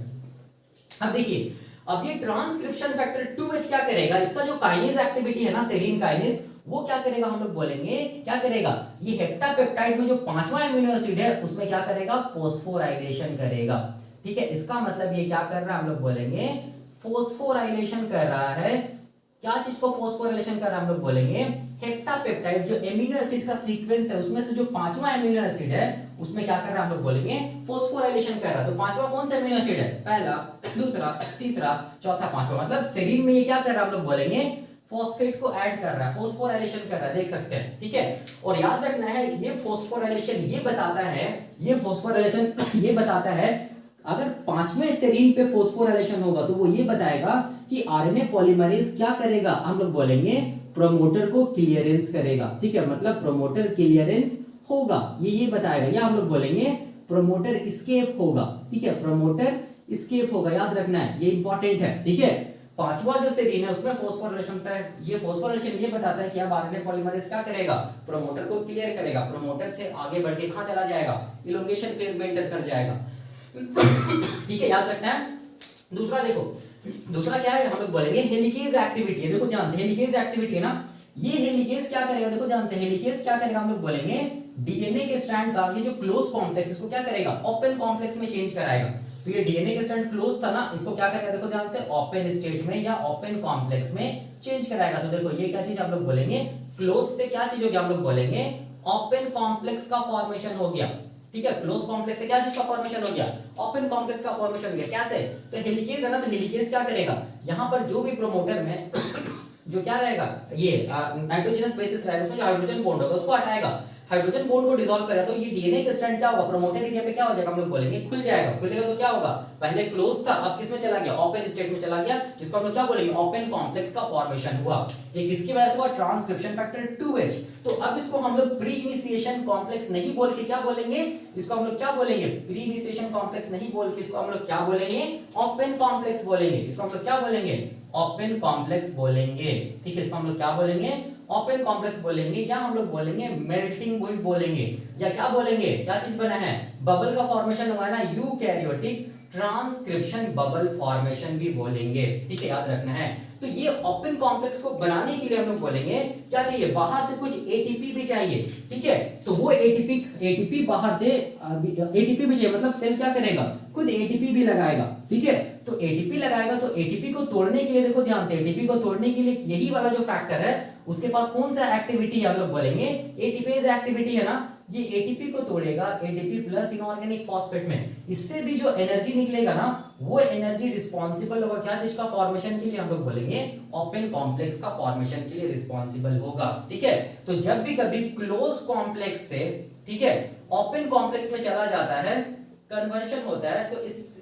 Speaker 1: अब देखिए अब ये ट्रांसक्रिप्शन फैक्टर 2H क्या करेगा, इसका जो काइनेज एक्टिविटी है ना, सेरीन काइनेज, वो क्या करेगा, हम लोग बोलेंगे क्या करेगा, ये हेप्टापेप्टाइड में जो पांचवा अमीनो एसिड है उसमें क्या करेगा, फोस्फोराइलेशन करेगा, ठीक है। इसका मतलब ये क्या कर रहा है, हम लोग बोलेंगे फोस्फोराइलेशन कर रहा है। क्या चीज को फोस्फोराइलेशन कर रहा है, हम लोग बोलेंगे हेप्टापेप्टाइड जो अमीनो एसिड का सीक्वेंस है उसमें से जो पांचवा अमीनो एसिड है उसमें क्या कर रहा है, हम लोग बोलेंगे फोस्फोराइलेशन कर रहा है। तो पांचवा कौन सा अमीनो एसिड है, पहला, दूसरा, तीसरा, चौथा, पांचवा, मतलब सेरीन में ये क्या कर रहा है, हम लोग बोलेंगे फॉस्फेट को ऐड कर रहा है, फोस्फोराइलेशन कर रहा है, देख सकते हैं, ठीक है। और याद रखना है ये फोस्फोराइलेशन ये बताता है, ये फोस्फोराइलेशन ये बताता है अगर पांचवें सेरीन पे फोस्फोराइलेशन होगा तो वो ये बताएगा कि आरएनए पॉलीमरेज क्या करेगा, हम लोग बोलेंगे प्रोमोटर को क्लियरेंस करेगा, ठीक है, मतलब प्रोमोटर क्लियरेंस होगा, ये बताएगा, या हम लोग बोलेंगे प्रोमोटर एस्केप होगा, ठीक है, प्रोमोटर एस्केप होगा, याद रखना है, ये इंपॉर्टेंट है, ठीक है। पांचवा जो सेरीन है उसमें फोस्फोराइलेशन होता है, ये फोस्फोराइलेशन ये बताता है कि अब आरएनए पॉलीमरेज क्या करेगा, प्रोमोटर को क्लियर करेगा, प्रोमोटर से आगे बढ़ के कहां चला जाएगा, इलोंगेशन फेज में एंटर कर जाएगा, ठीक है, याद रखना है। दूसरा देखो, दूसरा क्या है, हम लोग बोलेंगे हेलिकेज एक्टिविटी है, देखो ध्यान से, हेलिकेज एक्टिविटी है ना, ये हेलिकेज क्या करेगा, देखो ध्यान से, हेलिकेज क्या करेगा, हम लोग बोलेंगे डीएनए के स्ट्रैंड का ये जो क्लोज कॉम्प्लेक्स इसको क्या करेगा, ओपन कॉम्प्लेक्स में चेंज कराएगा। तो ये डीएनए के स्ट्रैंड क्लोज था ना, इसको क्या करेगा, देखो ध्यान से, ओपन स्टेट में या ओपन कॉम्प्लेक्स में चेंज कराएगा। तो देखो ये क्या चीज हम लोग बोलेंगे, क्लोज से क्या चीज हो गया, हम लोग बोलेंगे ओपन कॉम्प्लेक्स का फॉर्मेशन हो गया, ठीक है। क्लोज कॉम्प्लेक्स से क्या चीज का फॉर्मेशन हो गया, ओपन कॉम्प्लेक्स का फॉर्मेशन हो गया, कैसे, तो हेलिकेज है ना, तो हेलिकेज क्या करेगा, यहां पर जो भी प्रोमोटर में जो क्या रहेगा, ये नाइट्रोजनस बेसिस रहेगा, उसमें जो हाइड्रोजन बॉन्ड होगा उसको हटाएगा। हाइड्रोजन बॉन्ड को डिसॉल्व करें तो ये डीएनए का स्ट्रैंड क्या होगा, प्रोमोटर एरिया पे क्या हो जाएगा, हम लोग बोलेंगे खुल जाएगा। खुलेगा तो क्या होगा, पहले क्लोज था अब किस में चला गया, ओपन स्टेट में चला गया, जिसको हम लोग क्या बोलेंगे, ओपन कॉम्प्लेक्स का फॉर्मेशन हुआ। ये किसकी वजह से हुआ, ट्रांसक्रिप्शन फैक्टर 2H। तो अब इसको हम लोग प्री इनिशिएशन कॉम्प्लेक्स नहीं बोल के क्या बोलेंगे, इसको हम लोग क्या बोलेंगे, प्री इनिशिएशन कॉम्प्लेक्स नहीं बोल के इसको हम लोग क्या बोलेंगे, ओपन कॉम्प्लेक्स बोलेंगे। इसको हम लोग क्या बोलेंगे, ओपन कॉम्प्लेक्स बोलेंगे। ठीक है, इसको हम लोग क्या बोलेंगे, ओपन कॉम्प्लेक्स बोलेंगे, या हम लोग बोलेंगे मेल्टिंग पॉइंट बोलेंगे, या क्या बोलेंगे, क्या चीज बना है, बबल का फॉर्मेशन हुआ है ना, यूकैरियोटिक ट्रांसक्रिप्शन बबल फॉर्मेशन भी बोलेंगे। ठीक है, याद रखना है। तो ये ओपन कॉम्प्लेक्स को बनाने के लिए हम लोग बोलेंगे क्या चाहिए, बाहर से कुछ एटीपी भी चाहिए। ठीक है, तो वो एटीपी बाहर से एटीपी भी चाहिए, मतलब सेल क्या करेगा, खुद एटीपी भी लगाएगा। ठीक है, तो एटीपी लगाएगा, तो एटीपी को तोड़ने के लिए देखो ध्यान से, एटीपी को तोड़ने के लिए यही वाला जो फैक्टर है उसके पास कौन सा एक्टिविटी है, हम लोग बोलेंगे एटीपेज एक्टिविटी है ना। ये एटीपी को तोड़ेगा एटीपी प्लस इनऑर्गेनिक फॉस्फेट में, इससे भी जो एनर्जी निकलेगा ना वो एनर्जी रिस्पॉन्सिबल होगा क्या चीज का फॉर्मेशन के लिए, हम लोग बोलेंगे ओपन कॉम्प्लेक्स का फॉर्मेशन के लिए रिस्पॉन्सिबल होगा। ठीक है, तो जब भी कभी क्लोज कॉम्प्लेक्स से, ठीक है, ओपन कॉम्प्लेक्स में चला जाता है, कन्वर्शन होता है, तो इस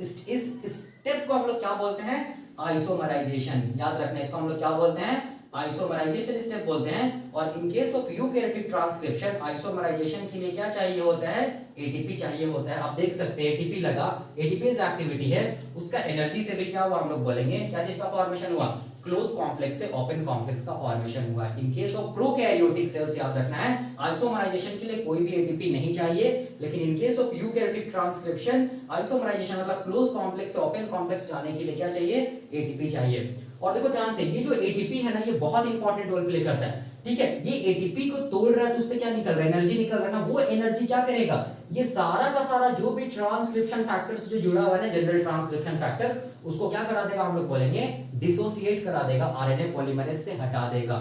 Speaker 1: स्टेप को हम लोग क्या बोलते हैं, आइसोमराइजेशन। याद रखना, इसको हम लोग क्या बोलते हैं, आइसोमराइजेशन स्टेप बोलते हैं। और in case of eukaryotic transcription isomerisation के लिए क्या चाहिए होता है, एटीपी चाहिए होता है। आप देख सकते हैं एटीपी लगा, एटीपीज एक्टिविटी है, उसका एनर्जी से भी क्या हुआ, हम लोग बोलेंगे क्या चीज का फॉर्मेशन हुआ, क्लोज कॉम्प्लेक्स से ओपन कॉम्प्लेक्स का फॉर्मेशन हुआ। इन केस ऑफ प्रोकैरियोटिक सेल्स याद रखना है, आइसोमराइजेशन के लिए कोई भी एटीपी नहीं चाहिए, लेकिन in case of eukaryotic transcription isomerisation मतलब क्लोज कॉम्प्लेक्स से ओपन कॉम्प्लेक्स जाने के लिए क्या चाहिए, एटीपी चाहिए। और देखो ध्यान से, ये जो एटीपी है ना ये बहुत इंपॉर्टेंट रोल प्ले करता है। ठीक है, ये एटीपी को तोड़ रहा है तो उससे क्या निकल रहा है, एनर्जी निकल रहा है ना, वो एनर्जी क्या करेगा, ये सारा का सारा जो भी ट्रांसक्रिप्शन फैक्टर से जो जुड़ा हुआ है ना, जनरल ट्रांसक्रिप्शन फैक्टर, उसको क्या करा देगा, हम लोग बोलेंगे डिसोसिएट करा देगा, आरएनए पॉलीमरेज से हटा देगा।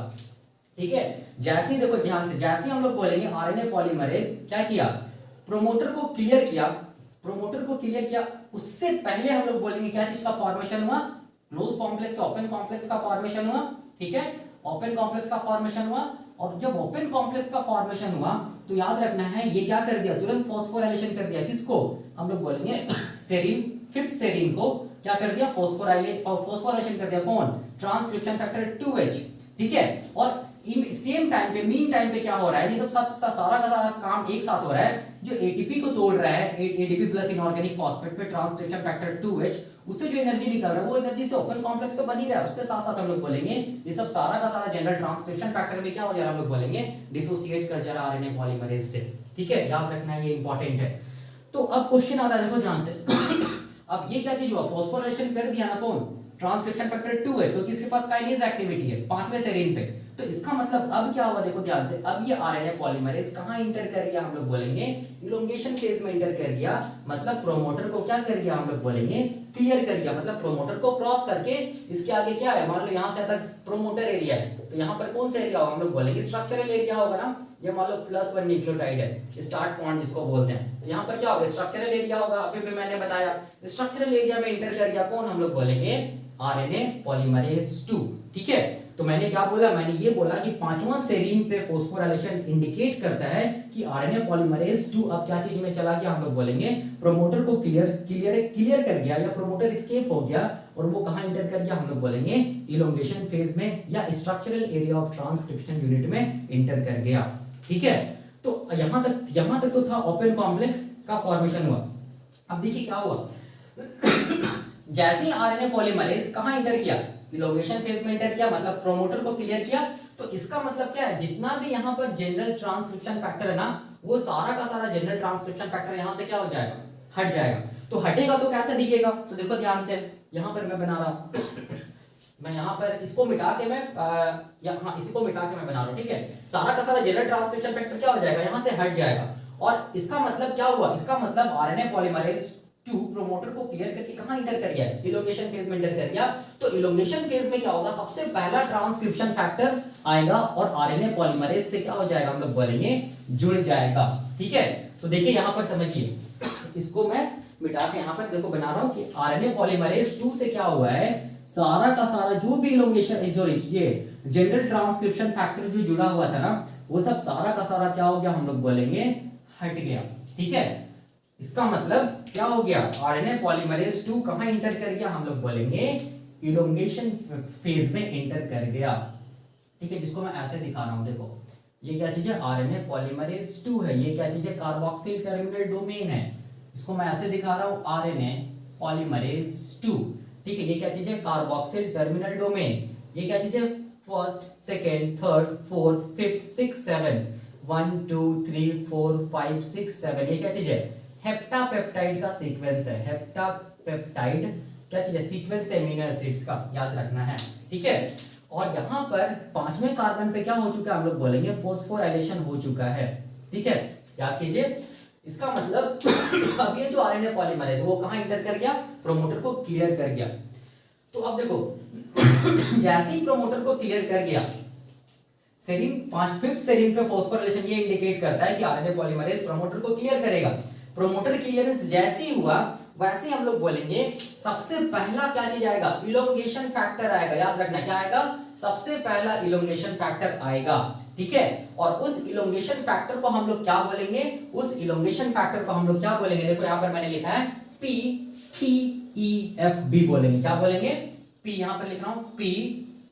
Speaker 1: ठीक है, जैसे ही देखो ध्यान से, जैसे हम लोग बोलेंगे आरएनए पॉलीमरेज क्या किया, प्रोमोटर को क्लियर किया, प्रोमोटर को क्लियर किया, उससे पहले हम लोग बोलेंगे क्या चीज का फॉर्मेशन हुआ, क्लोज कॉम्प्लेक्स ओपन कॉम्प्लेक्स का फॉर्मेशन हुआ। ठीक है, ओपन कॉम्प्लेक्स का फॉर्मेशन हुआ, और जब ओपन कॉम्प्लेक्स का फॉर्मेशन हुआ तो याद रखना है ये क्या कर दिया, तुरंत फॉस्फोराइलेशन कर दिया, किसको, हम लोग बोलेंगे सेरीन, फिफ्थ सेरीन को क्या कर दिया, फॉस्फोराइलेशन कर दिया, कौन, ट्रांसक्रिप्शन फैक्टर 2H। ठीक है, और सेम टाइम पे, मीन टाइम पे क्या हो रहा है, ये सब सारा का सारा काम एक साथ हो रहा है। जो एटीपी को तोड़ रहा है, एटीपी प्लस इनऑर्गेनिक फॉस्फेट पे ट्रांसक्रिप्शन फैक्टर 2H, उससे जो एनर्जी निकल रहा है वो एनर्जी से ओपन कॉम्प्लेक्स तो बन ही रहा है, उसके साथ साथ हम लोग बोलेंगे ये सब सारा का सारा जनरल ट्रांसक्रिप्शन फैक्टर में क्या हो जा रहा है, हम लोग बोलेंगे डिसोसिएट कर जा रहा है आरएनए पॉलीमरेज से। ठीक है, याद रखना है, ये इंपॉर्टेंट है। तो अब क्वेश्चन आता है, देखो ध्यान से अब ये क्या चीज हुआ, फॉस्फोराइलेशन कर दिया ना, कौन, ट्रांसक्रिप्शन फैक्टर 2H, क्योंकि इसके पास काइनेज एक्टिविटी है पांचवें सेरीन पे। तो इसका मतलब अब क्या हुआ, देखो ध्यान से, अब ये आरएनए पॉलीमरेज कहां इंटर कर गया, हम लोग बोलेंगे इलोंगेशन फेज में इंटर कर गया, मतलब प्रोमोटर को क्या कर गया, हम लोग बोलेंगे क्लियर कर गया, मतलब प्रोमोटर को क्रॉस करके इसके आगे क्या है, मान लो यहां से तक प्रोमोटर एरिया है, तो यहां पर कौन सा एरिया होगा, हम लोग बोलेंगे स्ट्रक्चरल एरिया होगा ना। ये मान लो +1 न्यूक्लियोटाइड है, स्टार्ट पॉइंट जिसको बोलते हैं, तो यहां पर क्या होगा, स्ट्रक्चरल एरिया होगा। अभी भी मैंने बताया स्ट्रक्चरल एरिया में इंटर कर गया कौन, हम लोग बोलेंगे आरएनए पॉलीमरेज 2। ठीक है, तो मैंने क्या बोला, मैंने ये बोला कि पांचवां सेरीन पे फॉस्फोराइलेशन इंडिकेट करता है कि आरएनए पॉलीमरेज 2 अब क्या चीज में चला गया, हम लोग बोलेंगे प्रोमोटर को क्लियर कर गया, या प्रोमोटर एस्केप हो गया, और वो कहां इंटर कर गया, हम लोग बोलेंगे इलोंगेशन फेज में या structural area of transcription unit में इंटर कर गया। ठीक है, तो यहां तक तो था ओपन कॉम्प्लेक्स का फॉर्मेशन हुआ। अब देखिए क्या हुआ जैसे ही आरएनए पॉलीमरेज कहां इंटर किया, इलोंगेशन फेज में इंटर किया, मतलब प्रोमोटर को क्लियर किया, तो इसका मतलब क्या है, जितना भी यहां पर जनरल ट्रांसक्रिप्शन फैक्टर है ना, वो सारा का सारा जनरल ट्रांसक्रिप्शन फैक्टर यहां से क्या हो जाएगा, हट जाएगा। तो हटेगा तो कैसे दिखेगा, तो देखो ध्यान से, यहां पर मैं बना रहा हूं मैं यहां पर इसको मिटा के मैं इसको मिटा के मैं बना रहा हूं। ठीक है, सारा का सारा जनरल ट्रांसक्रिप्शन फैक्टर क्या हो जाएगा, यहां से हट जाएगा। और इसका मतलब क्या हुआ, इसका मतलब आरएनए पॉलीमरेज 2 प्रोमोटर को क्लियर करके कहां इंटर कर गया, इलोंगेशन फेज में इंटर कर गया। तो इलोंगेशन फेज में क्या होगा, सबसे पहला ट्रांसक्रिप्शन फैक्टर आएगा और आरएनए पॉलीमरेज से क्या हो जाएगा, हम लोग बोलेंगे जुड़ जाएगा। ठीक है, तो देखिए यहां पर समझिए, इसको मैं मिटा के यहां पर देखो बना रहा हूं कि आरएनए पॉलीमरेज 2 से क्या हुआ है, सारा का सारा जो भी इलोंगेशन, सॉरी ये जनरल ट्रांसक्रिप्शन फैक्टर जो जुड़ा हुआ था ना, वो सब सारा का सारा क्या हो गया, हम लोग बोलेंगे हट गया। ठीक है, इसका मतलब क्या हो गया, आरएनए पॉलीमरेज 2 कहां इंटर कर गया, हम लोग बोलेंगे इलोंगेशन फेज में इंटर कर गया। ठीक है, जिसको मैं ऐसे दिखा रहा हूं, देखो ये क्या चीज है, आरएनए पॉलीमरेज 2 है, ये क्या चीज है, कार्बोक्सिल टर्मिनल डोमेन है, इसको मैं ऐसे दिखा रहा हूं आरएनए पॉलीमरेज 2। ठीक है, ये क्या चीज है, कार्बोक्सिल टर्मिनल डोमेन, ये क्या चीज है, first second third fourth fifth six seven, 1 2 3 4 5 6 7, ये क्या चीज है, हेप्टापेप्टाइड का सीक्वेंस है, हेप्टापेप्टाइड क्या चीज है, सीक्वेंस है अमीनो एसिड्स का, याद रखना है। ठीक है, और यहाँ पर पांचवें कार्बन पे क्या हो चुका है, हम लोग बोलेंगे फोस्फोराइलेशन हो चुका है। ठीक है, याद कीजिए, इसका मतलब अब ये जो आरएनए पॉलीमरेज वो कहां इंटर कर गया, प्रोमोटर को क्लियर कर गया। तो अब देखो जैसे ही प्रोमोटर को क्लियर कर गया, सेरीन फिफ्थ सेरीन पे फोस्फोराइलेशन ये इंडिकेट करता है कि आरएनए पॉलीमरेज प्रोमोटर को क्लियर करेगा। प्रोमोटर क्लियरेंस जैसे ही हुआ वैसे हम लोग बोलेंगे सबसे पहला क्या चीज आएगा, इलोंगेशन फैक्टर आएगा। याद रखना क्या आएगा, सबसे पहला इलोंगेशन फैक्टर आएगा। ठीक है, और उस इलोंगेशन फैक्टर को हम लोग क्या बोलेंगे, उस इलोंगेशन फैक्टर को हम लोग क्या बोलेंगे, देखो यहां पर मैंने लिखा है P T E F B बोलेंगे। क्या बोलेंगे, पी यहां पर लिख रहा हूं P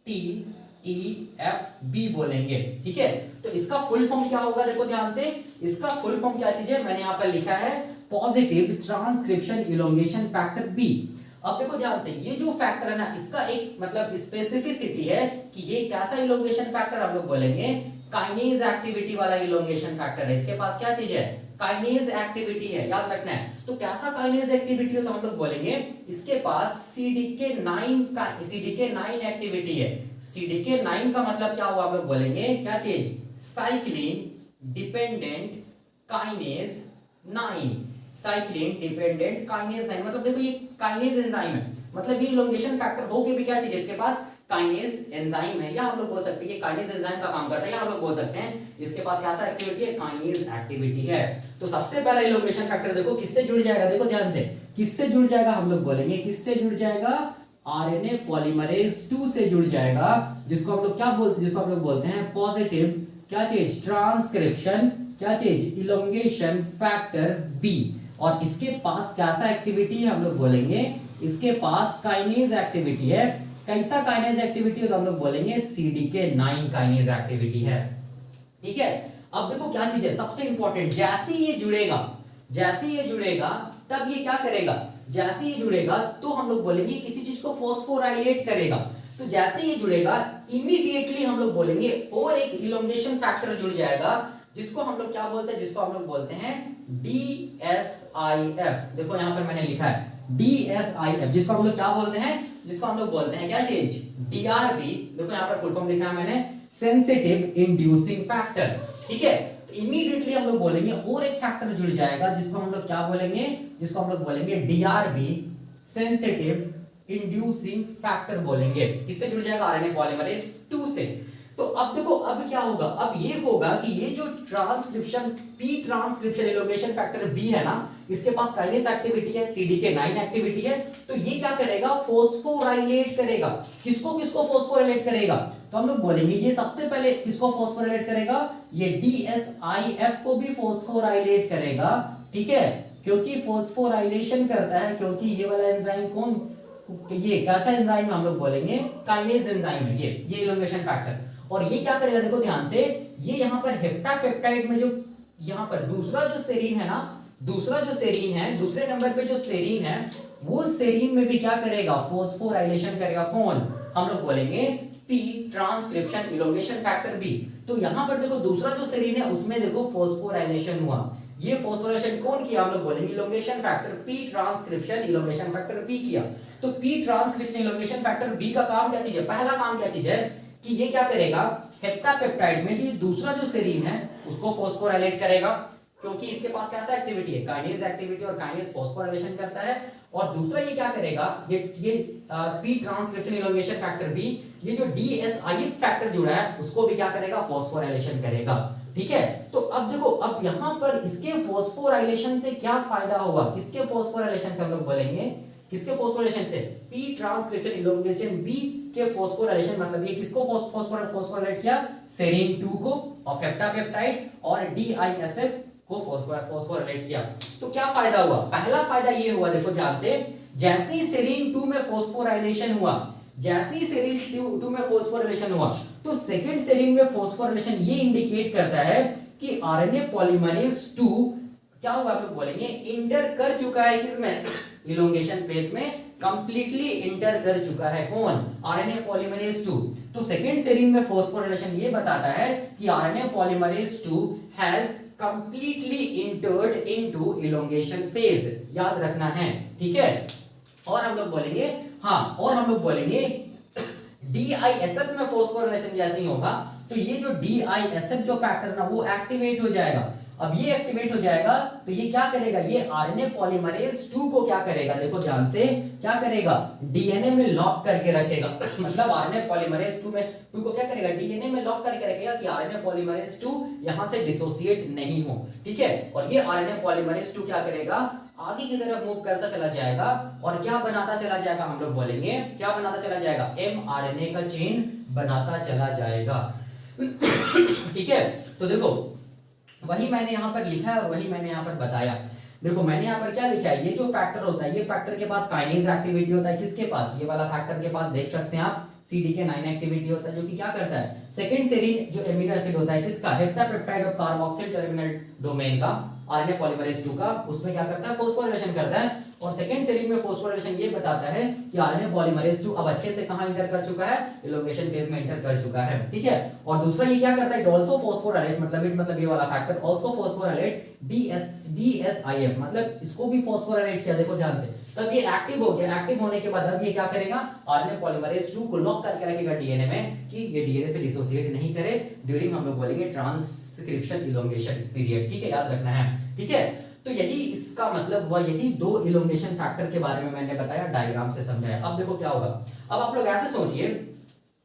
Speaker 1: T E F B बोलेंगे। ठीक है, तो इसका फुल फॉर्म क्या होगा, देखो ध्यान से, इसका फुल फॉर्म क्या चीज है, मैंने यहां पर लिखा है positive transcription elongation factor B. अब देखो ध्यान से, ये जो फैक्टर है ना, इसका एक मतलब स्पेसिफिसिटी है कि ये कैसा इलोंगेशन फैक्टर हम लोग बोलेंगे, काइनेज एक्टिविटी वाला इलोंगेशन फैक्टर है। इसके पास क्या चीज है, काइनेज एक्टिविटी है, याद रखना है। तो कैसा काइनेज एक्टिविटी है, तो हम लोग बोलेंगे इसके पास सीडीके9 एक्टिविटी है। सीडीके9 का मतलब क्या हुआ, हम लोग बोलेंगे क्या चीज, cyclin dependent kinase 9, cyclin dependent kinase 9। मतलब देखो ये काइनेज एंजाइम है, मतलब ये इलोंगेशन फैक्टर हो के भी क्या चीज है, इसके पास काइनेज एंजाइम है, या हम लोग बोल सकते हैं कि काइनेज एंजाइम का काम करता है, या हम लोग बोल सकते हैं इसके पास कैसा एक्टिविटी है, काइनेज एक्टिविटी है। तो सबसे पहला इलोंगेशन फैक्टर देखो किससे जुड़ जाएगा, देखो ध्यान से, किससे जुड़ जाएगा, हम लोग बोलेंगे किससे जुड़ जाएगा, आरएनए पॉलीमरेज 2 से जुड़ जाएगा, जिसको हम लोग क्या बोलते हैं, जिसको हम लोग बोलते हैं पॉजिटिव क्या चीज, ट्रांसक्रिप्शन क्या चीज, इलोंगेशन फैक्टर बी। और इसके पास कैसा एक्टिविटी है, हम लोग बोलेंगे इसके पास काइनेज एक्टिविटी है। कैसा काइनेज एक्टिविटी है, तो हम लोग बोलेंगे सीडीके9 काइनेज एक्टिविटी है। ठीक है, अब देखो क्या चीज है, सबसे इंपॉर्टेंट, जैसे ये जुड़ेगा, जैसे ये जुड़ेगा तब ये क्या करेगा, जैसे ये जुड़ेगा तो हम लोग बोलेंगे किसी चीज को फोस्फोराइलेट करेगा। तो जैसे ये जुड़ेगा इमीडिएटली हम लोग बोलेंगे और एक इलोंगेशन फैक्टर जुड़ जाएगा, जिसको हम लोग क्या बोलते हैं, जिसको हम लोग बोलते हैं DSIF। देखो यहां पर मैंने लिखा है DSIF, जिसको हम लोग क्या बोलते हैं, जिसको हम लोग बोलते हैं क्या चीज, DRB। देखो यहां पर फुल फॉर्म लिखा है मैंने, सेंसिटिव इंड्यूसिंग फैक्टर। ठीक है, तो इमीडिएटली हम लोग बोलेंगे और एक फैक्टर जुड़ जाएगा, जिसको हम लोग क्या बोलेंगे, जिसको हम लोग बोलेंगे DRB, सेंसिटिव इंड्यूसिंग फैक्टर बोलेंगे। किससे जुड़ जाएगा, आरएनए पॉलीमरेज 2 से। तो अब देखो अब क्या होगा, अब ये होगा कि ये जो transcription P transcription elongation factor B है ना, इसके पास काइनेज एक्टिविटी है, सीडीके9 एक्टिविटी है। तो ये क्या करेगा, फोस्फोराइलेट करेगा। किसको किसको फोस्फोराइलेट करेगा, तो हम लोग बोलेंगे ये सबसे पहले किसको फोस्फोराइलेट करेगा, ये DSIF को भी फोस्फोराइलेट करेगा। ठीक है, क्योंकि फोस्फोराइलेशन करता है, क्योंकि ये वाला एंजाइम कौन, ये कैसा एंजाइम हम लोग बोलेंगे, काइनेज एंजाइम है ये इलोंगेशन फैक्टर। और ये क्या करेगा, देखो ध्यान से, ये यहां पर हेप्टापेप्टाइड में जो यहां पर दूसरा जो सेरीन है ना, दूसरा जो सेरीन है, दूसरे नंबर पे जो सेरीन है, वो सेरीन में भी क्या करेगा, फोस्फोराइलेशन करेगा। कौन, हम लोग बोलेंगे P transcription elongation factor B. तो यहां पर देखो दूसरा जो सेरीन है उसमें देखो फोस्फोराइलेशन हुआ, ये फोस्फोराइलेशन कौन किया, हम लोग बोलेंगे elongation factor P transcription elongation factor B किया। तो P transcription elongation factor B का काम क्या चीज है, पहला काम क्या चीज है कि ये क्या करेगा, हेप्टापेप्टाइड में जो दूसरा जो सेरीन है उसको फोस्फोराइलेट करेगा, क्योंकि इसके पास कैसा एक्टिविटी है, काइनेज एक्टिविटी, और काइनेज फोस्फोराइलेशन करता है। और दूसरा ये क्या करेगा, ये P transcription elongation factor B, ये जो DSIF फैक्टर जुड़ा है उसको भी क्या करेगा, फोस्फोराइलेशन करेगा। ठीक है, तो अब देखो, अब यहां पर इसके फोस्फोराइलेशन से क्या फायदा होगा, किसके फोस्फोराइलेशन से, हम लोग बोलेंगे किसके फॉस्फोराइलेशन थे, पी ट्रांसक्रिप्शन इलोंगेशन बी के फॉस्फोराइलेशन, मतलब ये किसको फॉस्फोराइलेट किया, सेरीन 2 को ऑफ हेप्टापेप्टाइड और डीआईएसएफ को फॉस्फोराइलेट किया। तो क्या फायदा हुआ, पहला फायदा ये हुआ, देखो ध्यान से, जैसे ही सेरीन 2 में फॉस्फोराइलेशन हुआ, जैसे ही सेरीन 2 में फॉस्फोराइलेशन हुआ, तो सेकंड सेरीन में फॉस्फोराइलेशन ये इंडिकेट करता है कि आरएनए पॉलीमरेज 2 क्या हुआ, आप लोग बोलेंगे इंटर कर चुका है, किसमें, इलोंगेशन फेज में कंप्लीटली इंटर कर चुका है, कौन, आरएनए पॉलीमरेज 2। तो सेकंड सेरीन में फॉस्फोराइलेशन ये बताता है कि RNA polymerase 2 has completely entered into elongation phase, याद रखना है, ठीक है। और हम लोग बोलेंगे, हाँ, और हम लोग बोलेंगे डीआईएसएफ में फॉस्फोराइलेशन जैसे ही होगा तो ये जो डीआईएसएफ जो फैक्टर ना वो एक्टिवेट हो जाएगा। अब ये एक्टिवेट हो जाएगा तो ये क्या करेगा, ये आरएनए पॉलीमरेज 2 को क्या करेगा, देखो ध्यान से, क्या करेगा, डीएनए में लॉक करके रखेगा। मतलब आरएनए पॉलीमरेज 2 को क्या करेगा, डीएनए में लॉक करके रखेगा कि आरएनए पॉलीमरेज 2 यहां से डिसोसिएट नहीं हो, ठीक है। और ये आरएनए पॉलीमरेज 2 क्या करेगा, आगे की तरफ मूव करता चला जाएगा और क्या बनाता चला जाएगा, हम लोग बोलेंगे क्या बनाता चला जाएगा, एमआरएनए का चेन बनाता चला जाएगा, ठीक है। तो देखो वही मैंने यहाँ पर लिखा है और वही मैंने यहाँ पर बताया। देखो मैंने यहाँ पर क्या लिखा है, ये जो फैक्टर होता है, ये फैक्टर के पास काइनेज एक्टिविटी होता है, किसके पास, ये वाला फैक्टर के पास देख सकते हैं आप, CDK9 एक्टिविटी होता है, जो कि क्या करता है, सेकंड सेरीन जो एमिनो एसिड होता है किसका, हेप्टापेप्टाइड और कार्बोक्सिल टर्मिनल डोमेन का, आरएनए पॉलीमरेज 2 का, उसमें क्या करता है, फॉस्फोराइलेशन करता है। और सेकंड सेरीन में फॉस्फोराइलेशन ये बताता है कि आरएनए पॉलीमरेज 2 अब अच्छे से कहां इंटर कर चुका है, इलोंगेशन फेज में इंटर कर चुका है, ठीक है। और दूसरा ये क्या करता है, आल्सो फॉस्फोराइलेट, मतलब ये वाला फैक्टर आल्सो फॉस्फोराइलेट DSIF, मतलब इसको भी फॉस्फोराइलेट किया, देखो ध्यान से, तब ये एक्टिव हो गया। एक्टिव होने के बाद अब ये क्या करेगा, आरएनए पॉलीमरेज 2 को लॉक करके रखेगा डीएनए में कि ये डीएनए से डिसोसिएट नहीं करे ड्यूरिंग, हम लोग बोलेंगे ट्रांसक्रिप्शन इलोंगेशन पीरियड, ठीक है, याद रखना है, ठीक है। तो यही इसका मतलब हुआ, यही 2 इलोंगेशन फैक्टर के बारे में मैंने बताया, डायग्राम से समझाया। अब देखो क्या होगा, अब आप लोग ऐसे सोचिए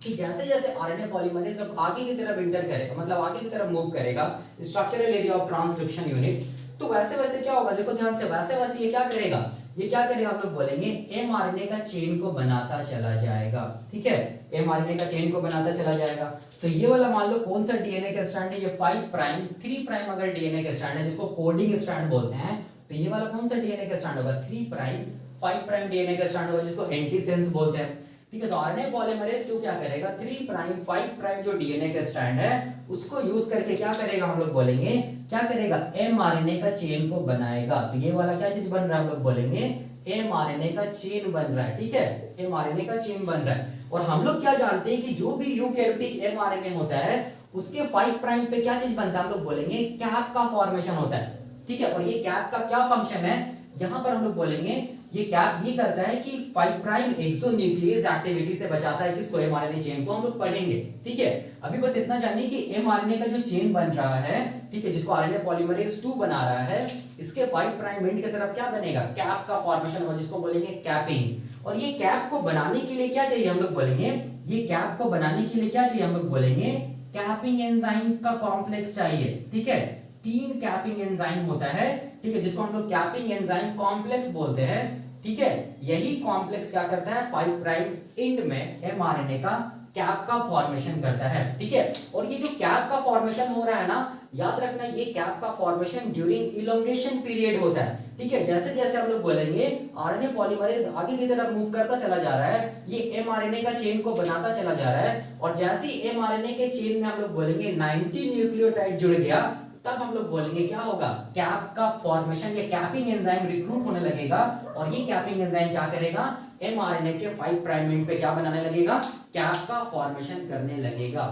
Speaker 1: कि जैसे जैसे आरएनए पॉलीमरेज अब आगे की तरफ इंटर करेगा, मतलब आगे की तरफ मूव करेगा structural area of transcription unit, तो वैसे वैसे क्या होगा, देखो ध्यान से, वैसे वैसे ये क्या करेगा, ये क्या करेगा, हम लोग बोलेंगे एमआरएनए का चेन को बनाता चला जाएगा, ठीक है, एमआरएनए का चेन को बनाता चला जाएगा। तो ये वाला मान लो कौन सा डीएनए का स्ट्रैंड है, ये 5 प्राइम 3 प्राइम अगर डीएनए का स्ट्रैंड है, जिसको कोडिंग स्ट्रैंड बोलते हैं, तो ये वाला कौन सा डीएनए का स्ट्रैंड होगा, 3 प्राइम 5 प्राइम डीएनए का स्ट्रैंड होगा, जिसको एंटीसेंस बोलते हैं, ठीक है। तो आरएनए पॉलीमरेज 2 क्या करेगा, 3 प्राइम 5 प्राइम जो डीएनए का स्ट्रैंड है उसको यूज करके क्या करेगा, हम लोग बोलेंगे क्या करेगा, एमआरएनए का चेन को बनाएगा। तो ये वाला क्या चीज बन रहा है, हम लोग बोलेंगे एमआरएनए का चेन बन रहा है, ठीक है, एमआरएनए का चेन बन रहा है। और हम लोग क्या जानते हैं कि जो भी यूकैरियोटिक एमआरएनए होता है उसके 5 प्राइम पे क्या चीज बनता है, हम लोग बोलेंगे कैप का फॉर्मेशन होता है, ठीक है। और ये कैप का क्या फंक्शन है, यहां पर हम लोग बोलेंगे ये कैप ये करता है कि 5 प्राइम एक्सोन्यूक्लियस एक्टिविटी से बचाता है किसको, एमआरएनए चेन को, हम लोग पढ़ेंगे, ठीक है। अभी बस इतना जानिए कि एमआरएनए का जो चेन बन रहा है, ठीक है, जिसको आरएनए पॉलीमरेज 2 बना रहा है, इसके 5 प्राइम एंड की तरफ क्या बनेगा, कैप का फॉर्मेशन होगा, जिसको बोलेंगे कैपिंग। और ये कैप को बनाने के लिए क्या चाहिए, हम लोग बोलेंगे ये कैप को बनाने के लिए क्या चाहिए, हम लोग बोलेंगे कैपिंग एंजाइम का कॉम्प्लेक्स चाहिए, ठीक है। 3 कैपिंग एंजाइम होता है, ठीक है, जिसको हम लोग कैपिंग एंजाइम कॉम्प्लेक्स बोलते हैं, ठीक है। यही कॉम्प्लेक्स क्या करता है, 5 प्राइम एंड में एमआरएनए का कैप का फॉर्मेशन करता है, ठीक है। और ये जो कैप का फॉर्मेशन हो रहा है ना, याद रखना ये कैप का फॉर्मेशन ड्यूरिंग इलोंगेशन पीरियड होता है, ठीक है। जैसे जैसे हम लोग बोलेंगे आरएनए पॉलीमरेज आगे की तरफ मूव करता चला जा रहा है, ये एमआरएनए का चेन को बनाता चला जा रहा है, और जैसे ही एमआरएनए के चेन में हम लोग बोलेंगे 90 न्यूक्लियोटाइड जुड़ गया, तब हम लोग बोलेंगे क्या होगा, कैप का फॉर्मेशन या कैपिंग एंजाइम रिक्रूट होने लगेगा। और ये कैपिंग एंजाइम क्या करेगा, एमआरएनए के 5 प्राइम एंड पे क्या बनाने लगेगा, कैप का फॉर्मेशन करने लगेगा,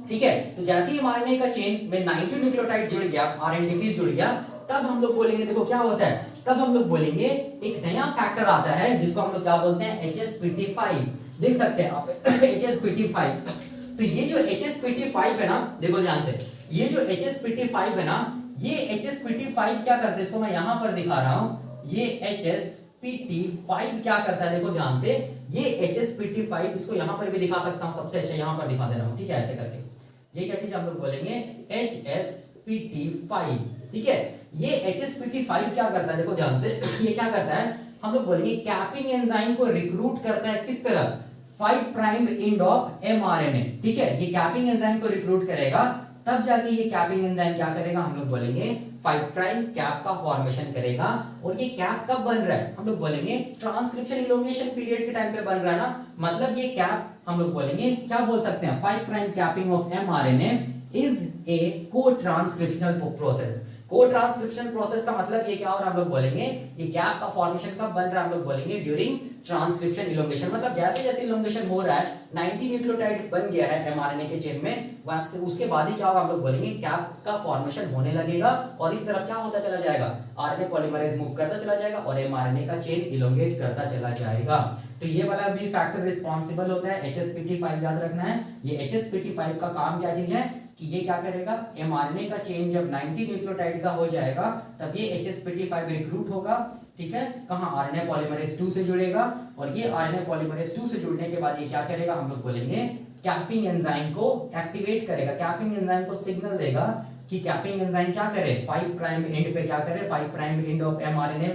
Speaker 1: ठीक है। तो जैसे ही एमआरएनए का चेन में 90 न्यूक्लियोटाइड जुड़ गया, आरएनडीपी जुड़ गया, तब हम लोग बोलेंगे, देखो क्या होता है, तब हम लोग बोलेंगे एक नया फैक्टर आता है जिसको हम लोग क्या बोलते हैं, HSPT5, देख सकते हैं आप HSPT5। तो ये जो HSPT5 है ना, देखो ध्यान से, ये जो HSPT5 है ना, ये HSPT5 क्या करता है, इसको मैं यहां पर दिखा रहा हूं, ये HSPT5 क्या करता है, देखो ध्यान से, ये HSPT5 इसको यहां पर भी दिखा सकता हूं, सबसे अच्छा यहां पर दिखा दे रहा हूं, ठीक है, ऐसे करके। ये क्या चीज हम लोग बोलेंगे, HSPT5, ठीक है। ये HSPT5 क्या करता है, देखो ध्यान से, ये क्या करता है, हम लोग बोलेंगे कैपिंग एंजाइम को रिक्रूट करता है किस तरफ, 5 प्राइम एंड ऑफ mRNA। ठीक है, ये कैपिंग एंजाइम को रिक्रूट करेगा, तब जाके ये कैपिंग एंजाइम क्या करेगा, हम लोग बोलेंगे 5 प्राइम कैप का फॉर्मेशन करेगा। और ये कैप कब बन रहा है, हम लोग बोलेंगे ट्रांसक्रिप्शन इलोंगेशन पीरियड के टाइम पे बन रहा है ना, मतलब ये कैप हम लोग बोलेंगे क्या बोल सकते हैं, 5 prime capping of mRNA is a को ट्रांसक्रिप्शनल प्रोसेस। को ट्रांसक्रिप्शन प्रोसेस का मतलब ये क्या हो रहा है, हम लोग बोलेंगे ये कैप का फॉर्मेशन कब बन रहा है, हम लोग बोलेंगे ड्यूरिंग ट्रांसक्रिप्शन इलोंगेशन। मतलब जैसे जैसे इलोंगेशन हो रहा है, 90 न्यूक्लियोटाइड बन गया है mRNA के चेन में, बस उसके बाद ही क्या होगा, हम लोग बोलेंगे कैप का फॉर्मेशन होने लगेगा और इस तरफ क्या होता चला जाएगा, RNA पॉलीमरेज मूव करता चला जाएगा और mRNA का चेन इलोंगेट करता चला जाएगा। तो ये वाला भी फैक्टर रिस्पॉन्सिबल होता है HSPT5, याद रखना है। ये HSPT5 का काम क्या चीज है कि ये क्या करेगा, mRNA का चेन जब 90 न्यूक्लियोटाइड का हो जाएगा तब ये HSPT5 रिक्रूट होगा, ठीक है, कहां, RNA पॉलीमरेज 2 से जुड़ेगा और ये RNA पॉलीमरेज 2 से जुड़ने के बाद ये क्या करेगा, हम लोग बोलेंगे कैपिंग एंजाइम को एक्टिवेट करेगा, कैपिंग एंजाइम को सिग्नल देगा कि कैपिंग एंजाइम क्या करे, 5 प्राइम एंड पे क्या करे, 5 प्राइम एंड ऑफ mRNA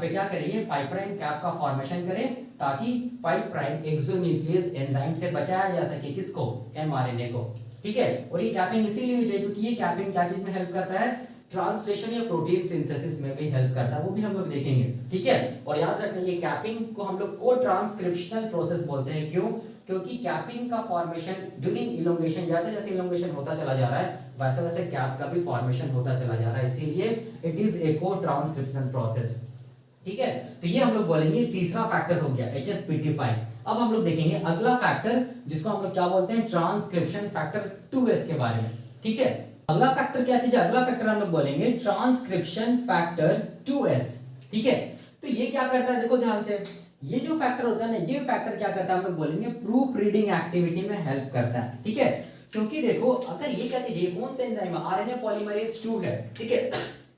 Speaker 1: पे क्या करिए, 5 प्राइम कैप का फॉर्मेशन करे ताकि 5 प्राइम एक्सोन्यूक्लियस एंजाइम से बचाया जा सके किसको, mRNA को। ठीक है, और ये कैपिंग इसीलिए भी चाहिए क्योंकि ये कैपिंग क्या चीज में हेल्प करता है, ट्रांसलेशन या प्रोटीन सिंथेसिस में भी हेल्प करता है, वो भी हम लोग देखेंगे। ठीक है, और याद रखना ये कैपिंग को हम लोग को ट्रांसक्रिप्शनल प्रोसेस बोलते हैं। क्यों, क्योंकि कैपिंग का फॉर्मेशन ड्यूरिंग इलोंगेशन, जैसे जैसे इलोंगेशन होता चला जा रहा है वैसे वैसे कैप का भी फॉर्मेशन होता चला जा रहा है, इसीलिए इट इज ए को ट्रांसक्रिप्शनल प्रोसेस। ठीक है, तो ये हम लोग बोलेंगे तीसरा फैक्टर हो गया HSPT5। अब हम लोग देखेंगे अगला फैक्टर जिसको हम लोग क्या बोलते हैं, ट्रांसक्रिप्शन फैक्टर 2s के बारे में। ठीक है, अगला फैक्टर क्या चीज है, अगला फैक्टर हम लोग बोलेंगे ट्रांसक्रिप्शन फैक्टर 2s। ठीक है, तो ये क्या करता है, देखो ध्यान से, ये जो फैक्टर होता है ना, ये फैक्टर क्या करता है, हम लोग बोलेंगे प्रूफ रीडिंग एक्टिविटी में हेल्प करता है। ठीक है, क्योंकि देखो अगर ये क्या चीज है, कौन सा एंजाइम है, RNA पॉलीमरेज 2 है। ठीक है,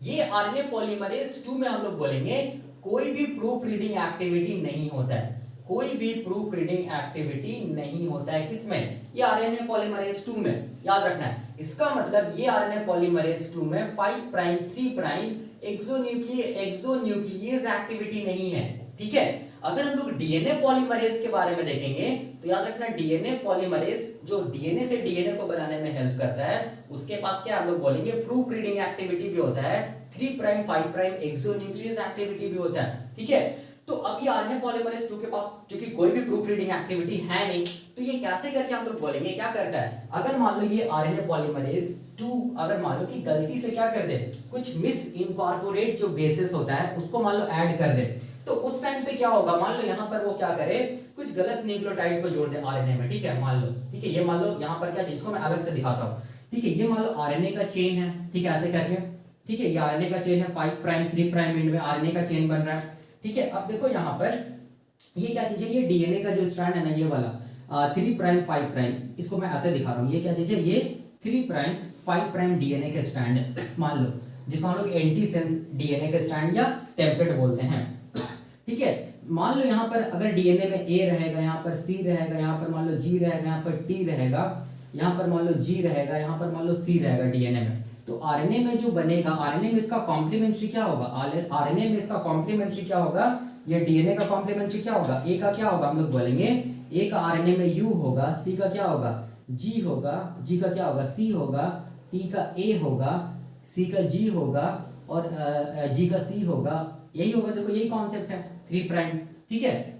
Speaker 1: ये RNA पॉलीमरेज 2 में हम लोग बोलेंगे कोई भी प्रूफ रीडिंग एक्टिविटी नहीं होता है, कोई भी प्रूफ रीडिंग एक्टिविटी नहीं होता है किसमें, ये RNA पॉलीमरेज 2 में, याद रखना है। इसका मतलब ये RNA पॉलीमरेज 2 में 5 प्राइम 3 प्राइम एक्सोन्यूक्लियस एक्टिविटी नहीं है। ठीक है, अगर हम लोग डीएनए पॉलीमरेज के बारे में देखेंगे तो याद रखना डीएनए पॉलीमरेज जो डीएनए से डीएनए को बनाने में हेल्प करता है, उसके पास क्या हम लोग बोलेंगे प्रूफ रीडिंग एक्टिविटी भी होता है, 3 प्राइम 5 प्राइम एक्सोन्यूक्लियस एक्टिविटी भी होता है। ठीक है, तो अब ये RNA पॉलीमरेज 2 के पास क्योंकि कोई भी प्रूफ रीडिंग एक्टिविटी है नहीं, तो ये कैसे करके हम लोग बोलेंगे क्या करता है, अगर मान लो ये RNA पॉलीमरेज 2 अगर मान लो कि गलती से क्या कर दे, कुछ मिस इनकॉर्पोरेट जो बेसिस होता है उसको मान लो ऐड कर दे, तो उस टाइम पे क्या होगा, मान लो यहाँ पर वो क्या करे, कुछ गलत न्यूक्लियोटाइड को जोड़ दे RNA में। ठीक है, मान लो, ठीक है, ये मान लो यहाँ पर क्या चीज, इसको मैं अलग से दिखाता हूँ। ठीक है, ये मान लो RNA का चेन है, ठीक है, ऐसे करके, ठीक है, ये RNA का चेन है, 5 प्राइम 3 प्राइम एंड में RNA का चेन बन रहा है। ठीक है, अब देखो यहाँ पर ये क्या चीज है, ये डीएनए का जो स्ट्रैंड है ना, ये वाला 3 प्राइम 5 प्राइम, इसको मैं ऐसे दिखा रहा हूँ, ये क्या चीज है, ये 3 प्राइम 5 प्राइम डीएनए के स्ट्रैंड है, मान लो, जिसको हम लोग एंटीसेंस डीएनए के स्ट्रैंड या टेम्पलेट बोलते हैं। ठीक है, मान लो यहाँ पर अगर डीएनए में ए रहेगा, यहाँ पर सी रहेगा, यहाँ पर मान लो जी रहेगा, यहाँ पर टी रहेगा, यहाँ पर मान लो जी रहेगा, यहाँ पर मान लो सी रहेगा डीएनए में, तो आरएनए में जो बनेगा, आरएनए में इसका कॉम्प्लीमेंट्री क्या होगा, आरएनए में इसका कॉम्प्लीमेंट्री क्या होगा, ये डीएनए का कॉम्प्लीमेंट्री क्या होगा, ए का क्या होगा, हम लोग बोलेंगे ए का आरएनए में यू होगा, सी का क्या होगा, जी होगा, जी का क्या होगा, सी होगा, टी का ए होगा, सी का जी होगा और जी का सी होगा, यही होगा। देखो यही कॉन्सेप्ट है 3 प्राइम। ठीक है,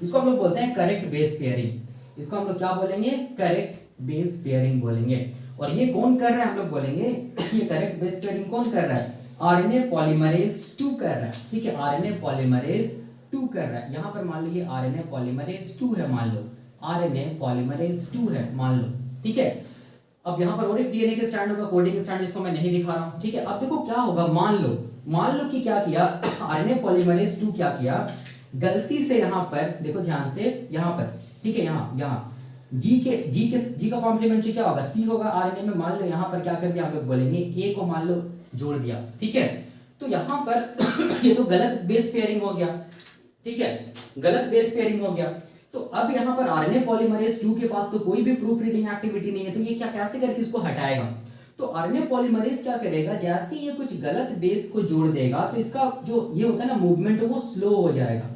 Speaker 1: इसको हम लोग बोलते हैं करेक्ट बेस पेयरिंग, इसको हम लोग क्या बोलेंगे, करेक्ट बेस पेयरिंग बोलेंगे। और ये कौन कर रहा है, हम लोग बोलेंगे ये करेक्ट बेस पेयरिंग कौन कर रहा है, आरएनए पॉलीमरेज 2 कर रहा है। ठीक है, आरएनए पॉलीमरेज 2 कर रहा है, यहाँ पर मान लो ये आरएनए पॉलीमरेज 2 है, मान लो आरएनए पॉलीमरेज 2 है, मान लो। ठीक है, अब यहाँ पर और एक डीएनए के स्ट्रैंड होगा, कोडिंग स्ट्रैंड, जिसको मैं नहीं दिखा रहा हूँ। ठीक है, अब देखो क्या होगा, मान लो कि क्या किया, आरएनए पॉलीमरेज 2 क्या किया, गलती से यहाँ पर देखो ध्यान से, यहाँ पर, ठीक है, यहाँ जी का कॉम्प्लीमेंट्री क्या होगा, सी होगा आरएनए में, मान लो यहाँ पर क्या कर दिया, हम लोग बोलेंगे ए को मान लो जोड़ दिया। ठीक है, तो यहाँ पर ये तो गलत बेस पेयरिंग हो गया। ठीक है, गलत बेस पेयरिंग हो गया, तो अब यहाँ पर आरएनए पॉलीमरेज 2 के पास तो कोई भी प्रूफ रीडिंग एक्टिविटी नहीं है, तो ये क्या कैसे करके इसको हटाएगा, तो आरएनए पॉलीमरेज क्या करेगा, जैसे ये कुछ गलत बेस को जोड़ देगा तो इसका जो ये होता है ना मूवमेंट, वो स्लो हो जाएगा।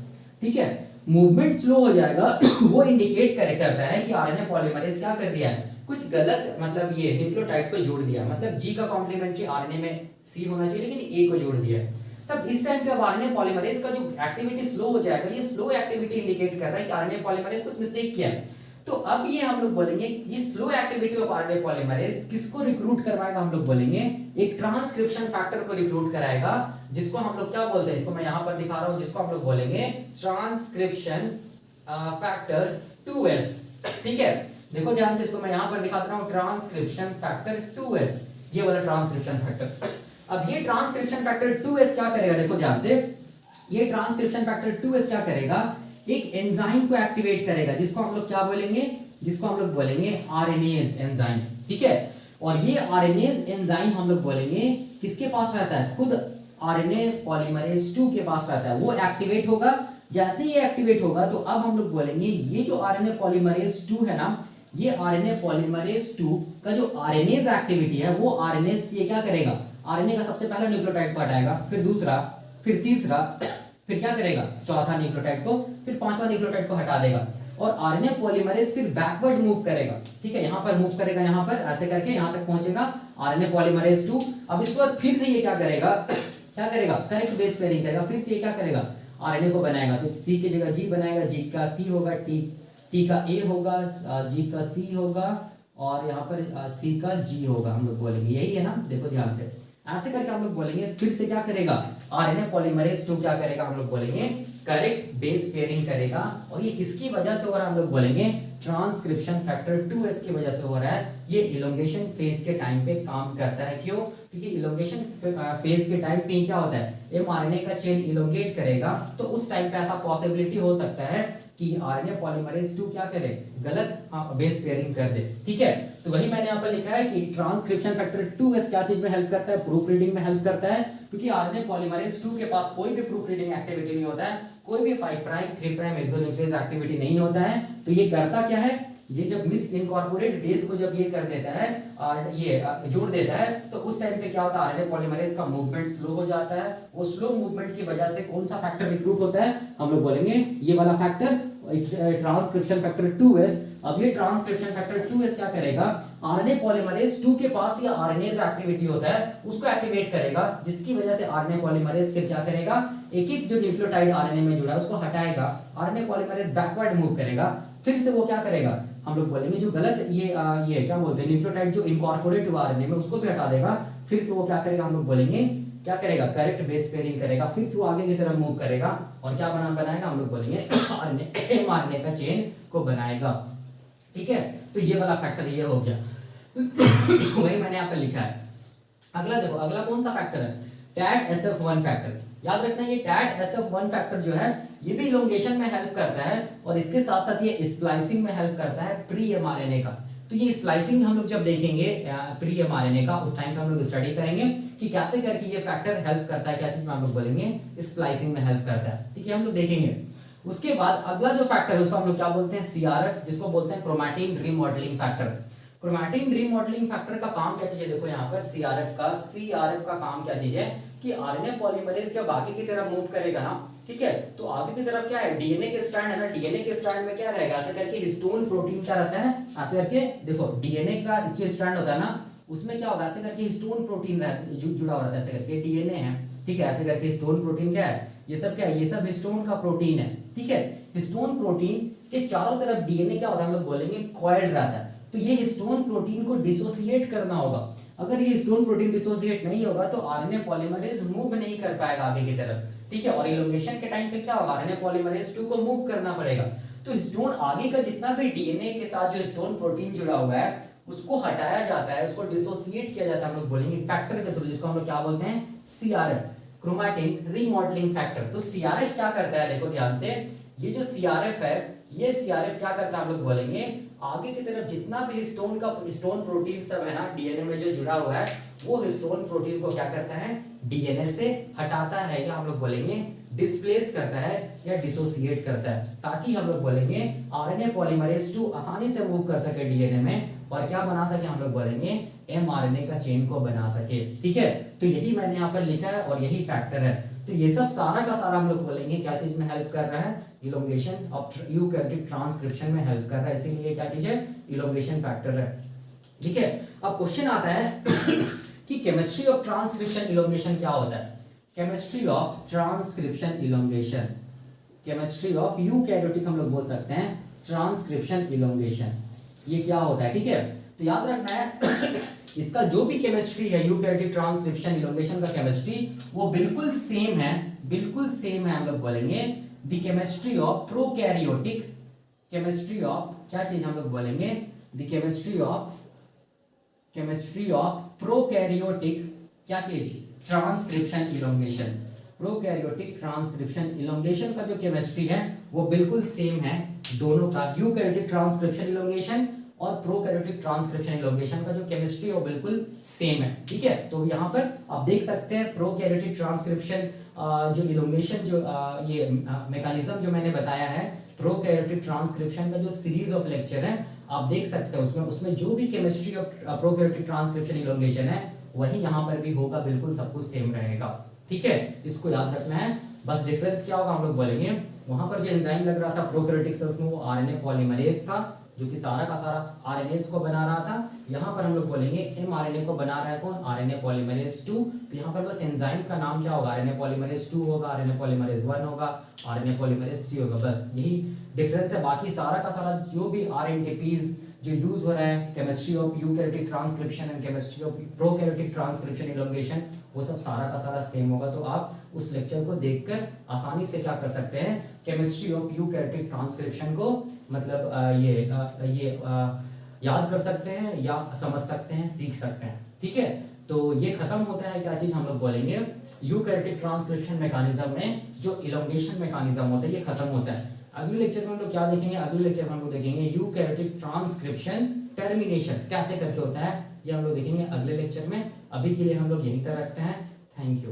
Speaker 1: ठीक है, मूवमेंट स्लो हो जाएगा वो इंडिकेट करता है कि आरएनए पॉलीमरेज क्या कर दिया है, कुछ गलत मतलब ये न्यूक्लियोटाइड को जोड़ दिया, मतलब जी का कॉम्प्लीमेंट्री आरएनए में सी होना चाहिए लेकिन ए को जोड़ दिया है। तब इस टाइम पे अब आरएनए पॉलीमरेज का जो एक्टिविटी स्लो हो जाएगा, ये स्लो एक्टिविटी इंडिकेट कर रहा है कि आरएनए पॉलीमरेज कुछ मिस्टेक किया है। तो अब ये हम लोग बोलेंगे ये slow activity of RNA polymerase किसको रिक्रूट करवाएगा, हम लोग बोलेंगे एक ट्रांसक्रिप्शन फैक्टर को रिक्रूट कराएगा, जिसको हम लोग क्या बोलते हैं, इसको मैं यहां पर दिखा रहा हूं, जिसको हम लोग बोलेंगे ट्रांसक्रिप्शन फैक्टर 2s। ठीक है, देखो ध्यान से, इसको मैं यहां पर दिखाता हूं, ट्रांसक्रिप्शन फैक्टर 2s, ये वाला ट्रांसक्रिप्शन फैक्टर। अब ये ट्रांसक्रिप्शन फैक्टर 2s क्या करेगा, देखो ध्यान से, ये ट्रांसक्रिप्शन फैक्टर 2s क्या करेगा, एक एंजाइम को एक्टिवेट करेगा, जिसको हम लोग क्या बोलेंगे, जिसको हम लोग बोलेंगे आरएनएज एंजाइम। ठीक है, और ये आरएनएज एंजाइम हम लोग बोलेंगे किसके पास रहता है, खुद आरएनए पॉलीमरेज 2 के पास रहता है, वो एक्टिवेट होगा। जैसे ये एक्टिवेट होगा तो अब हम लोग बोलेंगे ये जो आरएनए पॉलीमरेज 2 है ना, ये आरएनए पॉलीमरेज 2 का जो आरएनएज एक्टिविटी है, वो आरएनएज से क्या करेगा, आरएनए का सबसे पहला न्यूक्लियोटाइड को हटाएगा, फिर दूसरा, फिर तीसरा, फिर क्या करेगा, चौथा न्यूक्लियोटाइड को, फिर पांचवा न्यूक्लियोटाइड को हटा देगा, और आरएनए पॉलीमरेज फिर बैकवर्ड मूव करेगा। ठीक है, यहां पर मूव करेगा, यहां पर ऐसे करके यहां तक पहुंचेगा आरएनए पॉलीमरेज 2। अब इसके बाद फिर से ये क्या करेगा, क्या करेगा, करेक्ट बेस पेयरिंग करेगा, फिर से ये क्या करेगा, आरएनए को बनाएगा, तो सी की जगह जी बनाएगा, जी का सी होगा, टी का ए होगा, जी का सी होगा, और यहाँ पर सी का जी होगा, हम लोग बोलेंगे यही है ना, देखो ध्यान से, ऐसे करके हम लोग बोलेंगे, फिर से क्या करेगा, आरएनए पॉलीमरेज 2 क्या करेगा, हम लोग बोलेंगे करेक्ट बेस पेयरिंग करेगा। और ये किसकी वजह से हो रहा है, हम लोग बोलेंगे ट्रांसक्रिप्शन फैक्टर 2s की वजह से हो रहा है। ये इलोंगेशन फेज के टाइम पे काम करता है, क्यों, क्योंकि इलोंगेशन फेज के टाइम पे क्या होता है, एमआरएनए का चेन इलोंगेट करेगा, तो उस टाइम पे ऐसा पॉसिबिलिटी हो सकता है कि आरएनए पॉलीमरेज 2 क्या करे, गलत बेस पेयरिंग कर दे। ठीक है, तो वही मैंने यहाँ पर लिखा है कि ट्रांसक्रिप्शन फैक्टर 2s क्या चीज में हेल्प करता है, प्रूफ रीडिंग में हेल्प करता है, क्योंकि आरएनए पॉलीमरेज 2 के पास कोई भी प्रूफ रीडिंग एक्टिविटी नहीं होता है, कोई भी 5 प्राइम 3 प्राइम एक्सोन्यूक्लियस एक्टिविटी नहीं होता है। तो ये करता क्या है, ये जब मिस इनकॉर्पोरेट बेस को जब ये कर देता है और ये जोड़ देता है, तो उस टाइम पे क्या होता है, आरएनए पॉलीमरेज का मूवमेंट स्लो हो जाता है। वो स्लो मूवमेंट की वजह से कौन सा फैक्टर रिक्रूट होता है, हम लोग बोलेंगे ये वाला फैक्टर, ट्रांसक्रिप्शन फैक्टर 2s। अब ये ट्रांसक्रिप्शन फैक्टर 2s क्या करेगा, आरएनए पॉलीमरेज 2 के पास ये आरएनएज एक्टिविटी होता है, उसको एक्टिवेट करेगा, जिसकी वजह से आरएनए पॉलीमरेज फिर क्या करेगा, एक एक जो न्यूक्लियोटाइड आरएनए में जुड़ा है उसको हटाएगा, आरएनए पॉलीमरेज बैकवर्ड मूव करेगा, फिर से वो क्या करेगा, हम लोग बोलेंगे जो गलत ये क्या बोलते हैं, न्यूक्लियोटाइड जो इनकॉर्पोरेट हुआ आरएनए में उसको भी हटा देगा, फिर से वो क्या करेगा, हम लोग बोलेंगे क्या करेगा, करेक्ट बेस पेयरिंग करेगा, फिर से वो आगे की तरफ मूव करेगा और क्या बनाएगा, हम लोग बोलेंगे आरएनए का चेन को बनाएगा। ठीक है, तो ये वाला फैक्टर ये हो गया वही मैंने यहाँ पे लिखा है। अगला देखो, अगला कौन सा फैक्टर है, टैड SF1 फैक्टर। याद रखना ये टैड SF1 फैक्टर जो है ये भी इलोंगेशन में हेल्प करता है, और इसके साथ साथ ये स्प्लाइसिंग में हेल्प करता है प्री एमआरएनए का। तो ये स्प्लाइसिंग हम लोग जब देखेंगे प्री एमआरएनए का, उस टाइम पे हम लोग स्टडी करेंगे कि कैसे करके ये फैक्टर हेल्प करता है, क्या चीज में हम लोग बोलेंगे स्प्लाइसिंग में हेल्प करता है। ठीक है, हम लोग देखेंगे। उसके बाद अगला जो फैक्टर है उसको हम लोग क्या बोलते हैं, CRF, जिसको बोलते हैं chromatin remodelling factor. Chromatin remodelling factor का काम क्या चीज है, देखो यहाँ पर CRF का काम क्या चीज है कि आरएनए पॉलीमरेज जब आगे की तरफ मूव करेगा ना, ठीक है, तो आगे की तरफ क्या है, डीएनए के स्ट्रैंड है ना, डीएनए के स्ट्रैंड में क्या रहेगा, ऐसे करके हिस्टोन प्रोटीन क्या रहता है, ऐसे करके देखो डीएनए का जो स्ट्रैंड होता है ना, उसमें क्या होगा, ऐसे करके हिस्टोन प्रोटीन जुड़ा हुआ रहता है, ऐसे करके डीएनए है, ठीक है, ऐसे करके हिस्टोन प्रोटीन क्या है, ये सब क्या है, ये सब हिस्टोन का प्रोटीन है। ठीक है, हिस्टोन प्रोटीन के चारों तरफ डीएनए क्या होता है, हम लोग बोलेंगे कॉइल्ड रहता है। तो ये हिस्टोन प्रोटीन को डिसोसिएट करना होगा, अगर ये हिस्टोन प्रोटीन डिसोसिएट नहीं होगा तो आरएनए पॉलीमरेज मूव नहीं कर पाएगा आगे की तरफ। ठीक है, और इलोंगेशन के टाइम पे क्या होगा, आरएनए पॉलीमरेज 2 को मूव करना पड़ेगा। तो हिस्टोन आगे का जितना भी डीएनए के साथ जो हिस्टोन प्रोटीन जुड़ा हुआ है उसको हटाया जाता है, उसको डिसोसिएट किया जाता है, हम लोग बोलेंगे फैक्टर के थ्रू, जिसको हम लोग क्या बोलते हैं, CRF, क्रोमैटिन रीमॉडलिंग फैक्टर। तो CRF क्या करता है, देखो ध्यान से, ये जो CRF है, ये CRF क्या करता है, हम लोग बोलेंगे आगे की तरफ जितना भी हिस्टोन प्रोटीन सब है ना डीएनए में जो जुड़ा हुआ है, वो हिस्टोन प्रोटीन को क्या करता है, डीएनए से हटाता है, या हम लोग बोलेंगे डिस्प्लेस करता है या डिसोसिएट करता है, ताकि हम लोग बोलेंगे आरएनए पॉलीमरेज 2 आसानी से मूव कर सके डीएनए में और क्या बना सके, हम लोग बोलेंगे एमआरएनए का चेन को बना सके। ठीक है, तो यही मैंने यहाँ पर लिखा है और यही फैक्टर है। तो ये सब सारा का सारा हम लोग बोलेंगे क्या चीज में हेल्प कर रहा है, इलोंगेशन ऑफ यूकैरियोटिक ट्रांसक्रिप्शन में हेल्प कर रहा है, इसीलिए क्या चीज है, इलोंगेशन फैक्टर है। ठीक है, अब क्वेश्चन आता है कि केमिस्ट्री ऑफ ट्रांसक्रिप्शन इलोंगेशन क्या होता है। Chemistry of transcription elongation, chemistry of eukaryotic हम लोग बोल सकते हैं ट्रांसक्रिप्शन इलोंगेशन, ये क्या होता है। ठीक है, तो याद रखना है इसका जो भी केमिस्ट्री है यूकैरियोटिक ट्रांसक्रिप्शन इलोंगेशन का केमिस्ट्री वो बिल्कुल सेम है, बिल्कुल सेम है। हम लोग बोलेंगे the chemistry of prokaryotic, chemistry of क्या चीज हम लोग बोलेंगे, द केमिस्ट्री ऑफ प्रोकैरियोटिक क्या चीज, transcription elongation. Prokaryotic transcription elongation का जो केमिस्ट्री है वो बिल्कुल सेम है दोनों का, यूकैरियोटिक ट्रांसक्रिप्शन इलोंगेशन और प्रोकैरियोटिक ट्रांसक्रिप्शन इलोंगेशन का जो केमिस्ट्री है वो बिल्कुल सेम है। ठीक है, तो यहाँ पर आप देख सकते हैं प्रोकैरियोटिक ट्रांसक्रिप्शन जो इलोंगेशन जो ये मैकेनिज्म जो मैंने बताया है, प्रोकैरियोटिक ट्रांसक्रिप्शन का जो सीरीज ऑफ लेक्चर है आप देख सकते हैं, उसमें जो भी chemistry of prokaryotic transcription elongation है वही यहाँ पर भी होगा, बिल्कुल सब कुछ सेम रहेगा। ठीक है, इसको याद रखना है। बस डिफरेंस क्या होगा हम लोग बोलेंगे, वहां पर जो एंजाइम लग रहा था प्रोकैरियोटिक सेल्स में वो आरएनए पॉलीमरेज था जो कि सारा का सारा आरएनएस को बना रहा था। यहाँ पर हम लोग बोलेंगे एमआरएनए को बना रहा है कौन, आरएनए पॉलीमरेज 2। तो यहाँ पर बस एंजाइम का नाम क्या होगा, आरएनए पॉलीमरेज 2 होगा, आरएनए पॉलीमरेज 1 होगा, आरएनए पॉलीमरेज 3 होगा, बस यही डिफरेंस है। बाकी सारा का सारा जो भी आरएनएटीपीज जो यूज हो रहा है chemistry of eukaryotic transcription and chemistry of prokaryotic transcription elongation वो सब सारा का सारा सेम होगा। तो आप उस लेक्चर को देखकर आसानी से क्या कर सकते हैं, केमिस्ट्री ऑफ यूकैरियोटिक ट्रांसक्रिप्शन को मतलब ये याद कर सकते हैं या समझ सकते हैं, सीख सकते हैं। ठीक है, तो ये खत्म होता है क्या चीज, हम लोग बोलेंगे यूकैरियोटिक ट्रांसक्रिप्शन मैकेनिज्म में जो इलोंगेशन मैकेनिज्म होता है ये खत्म होता है। अगले लेक्चर में हम लोग क्या देखेंगे, अगले लेक्चर में हम लोग देखेंगे यूकैरियोटिक ट्रांसक्रिप्शन टर्मिनेशन कैसे करके होता है, ये हम लोग देखेंगे अगले लेक्चर में। अभी के लिए हम लोग यहीं तक रखते हैं। Thank you.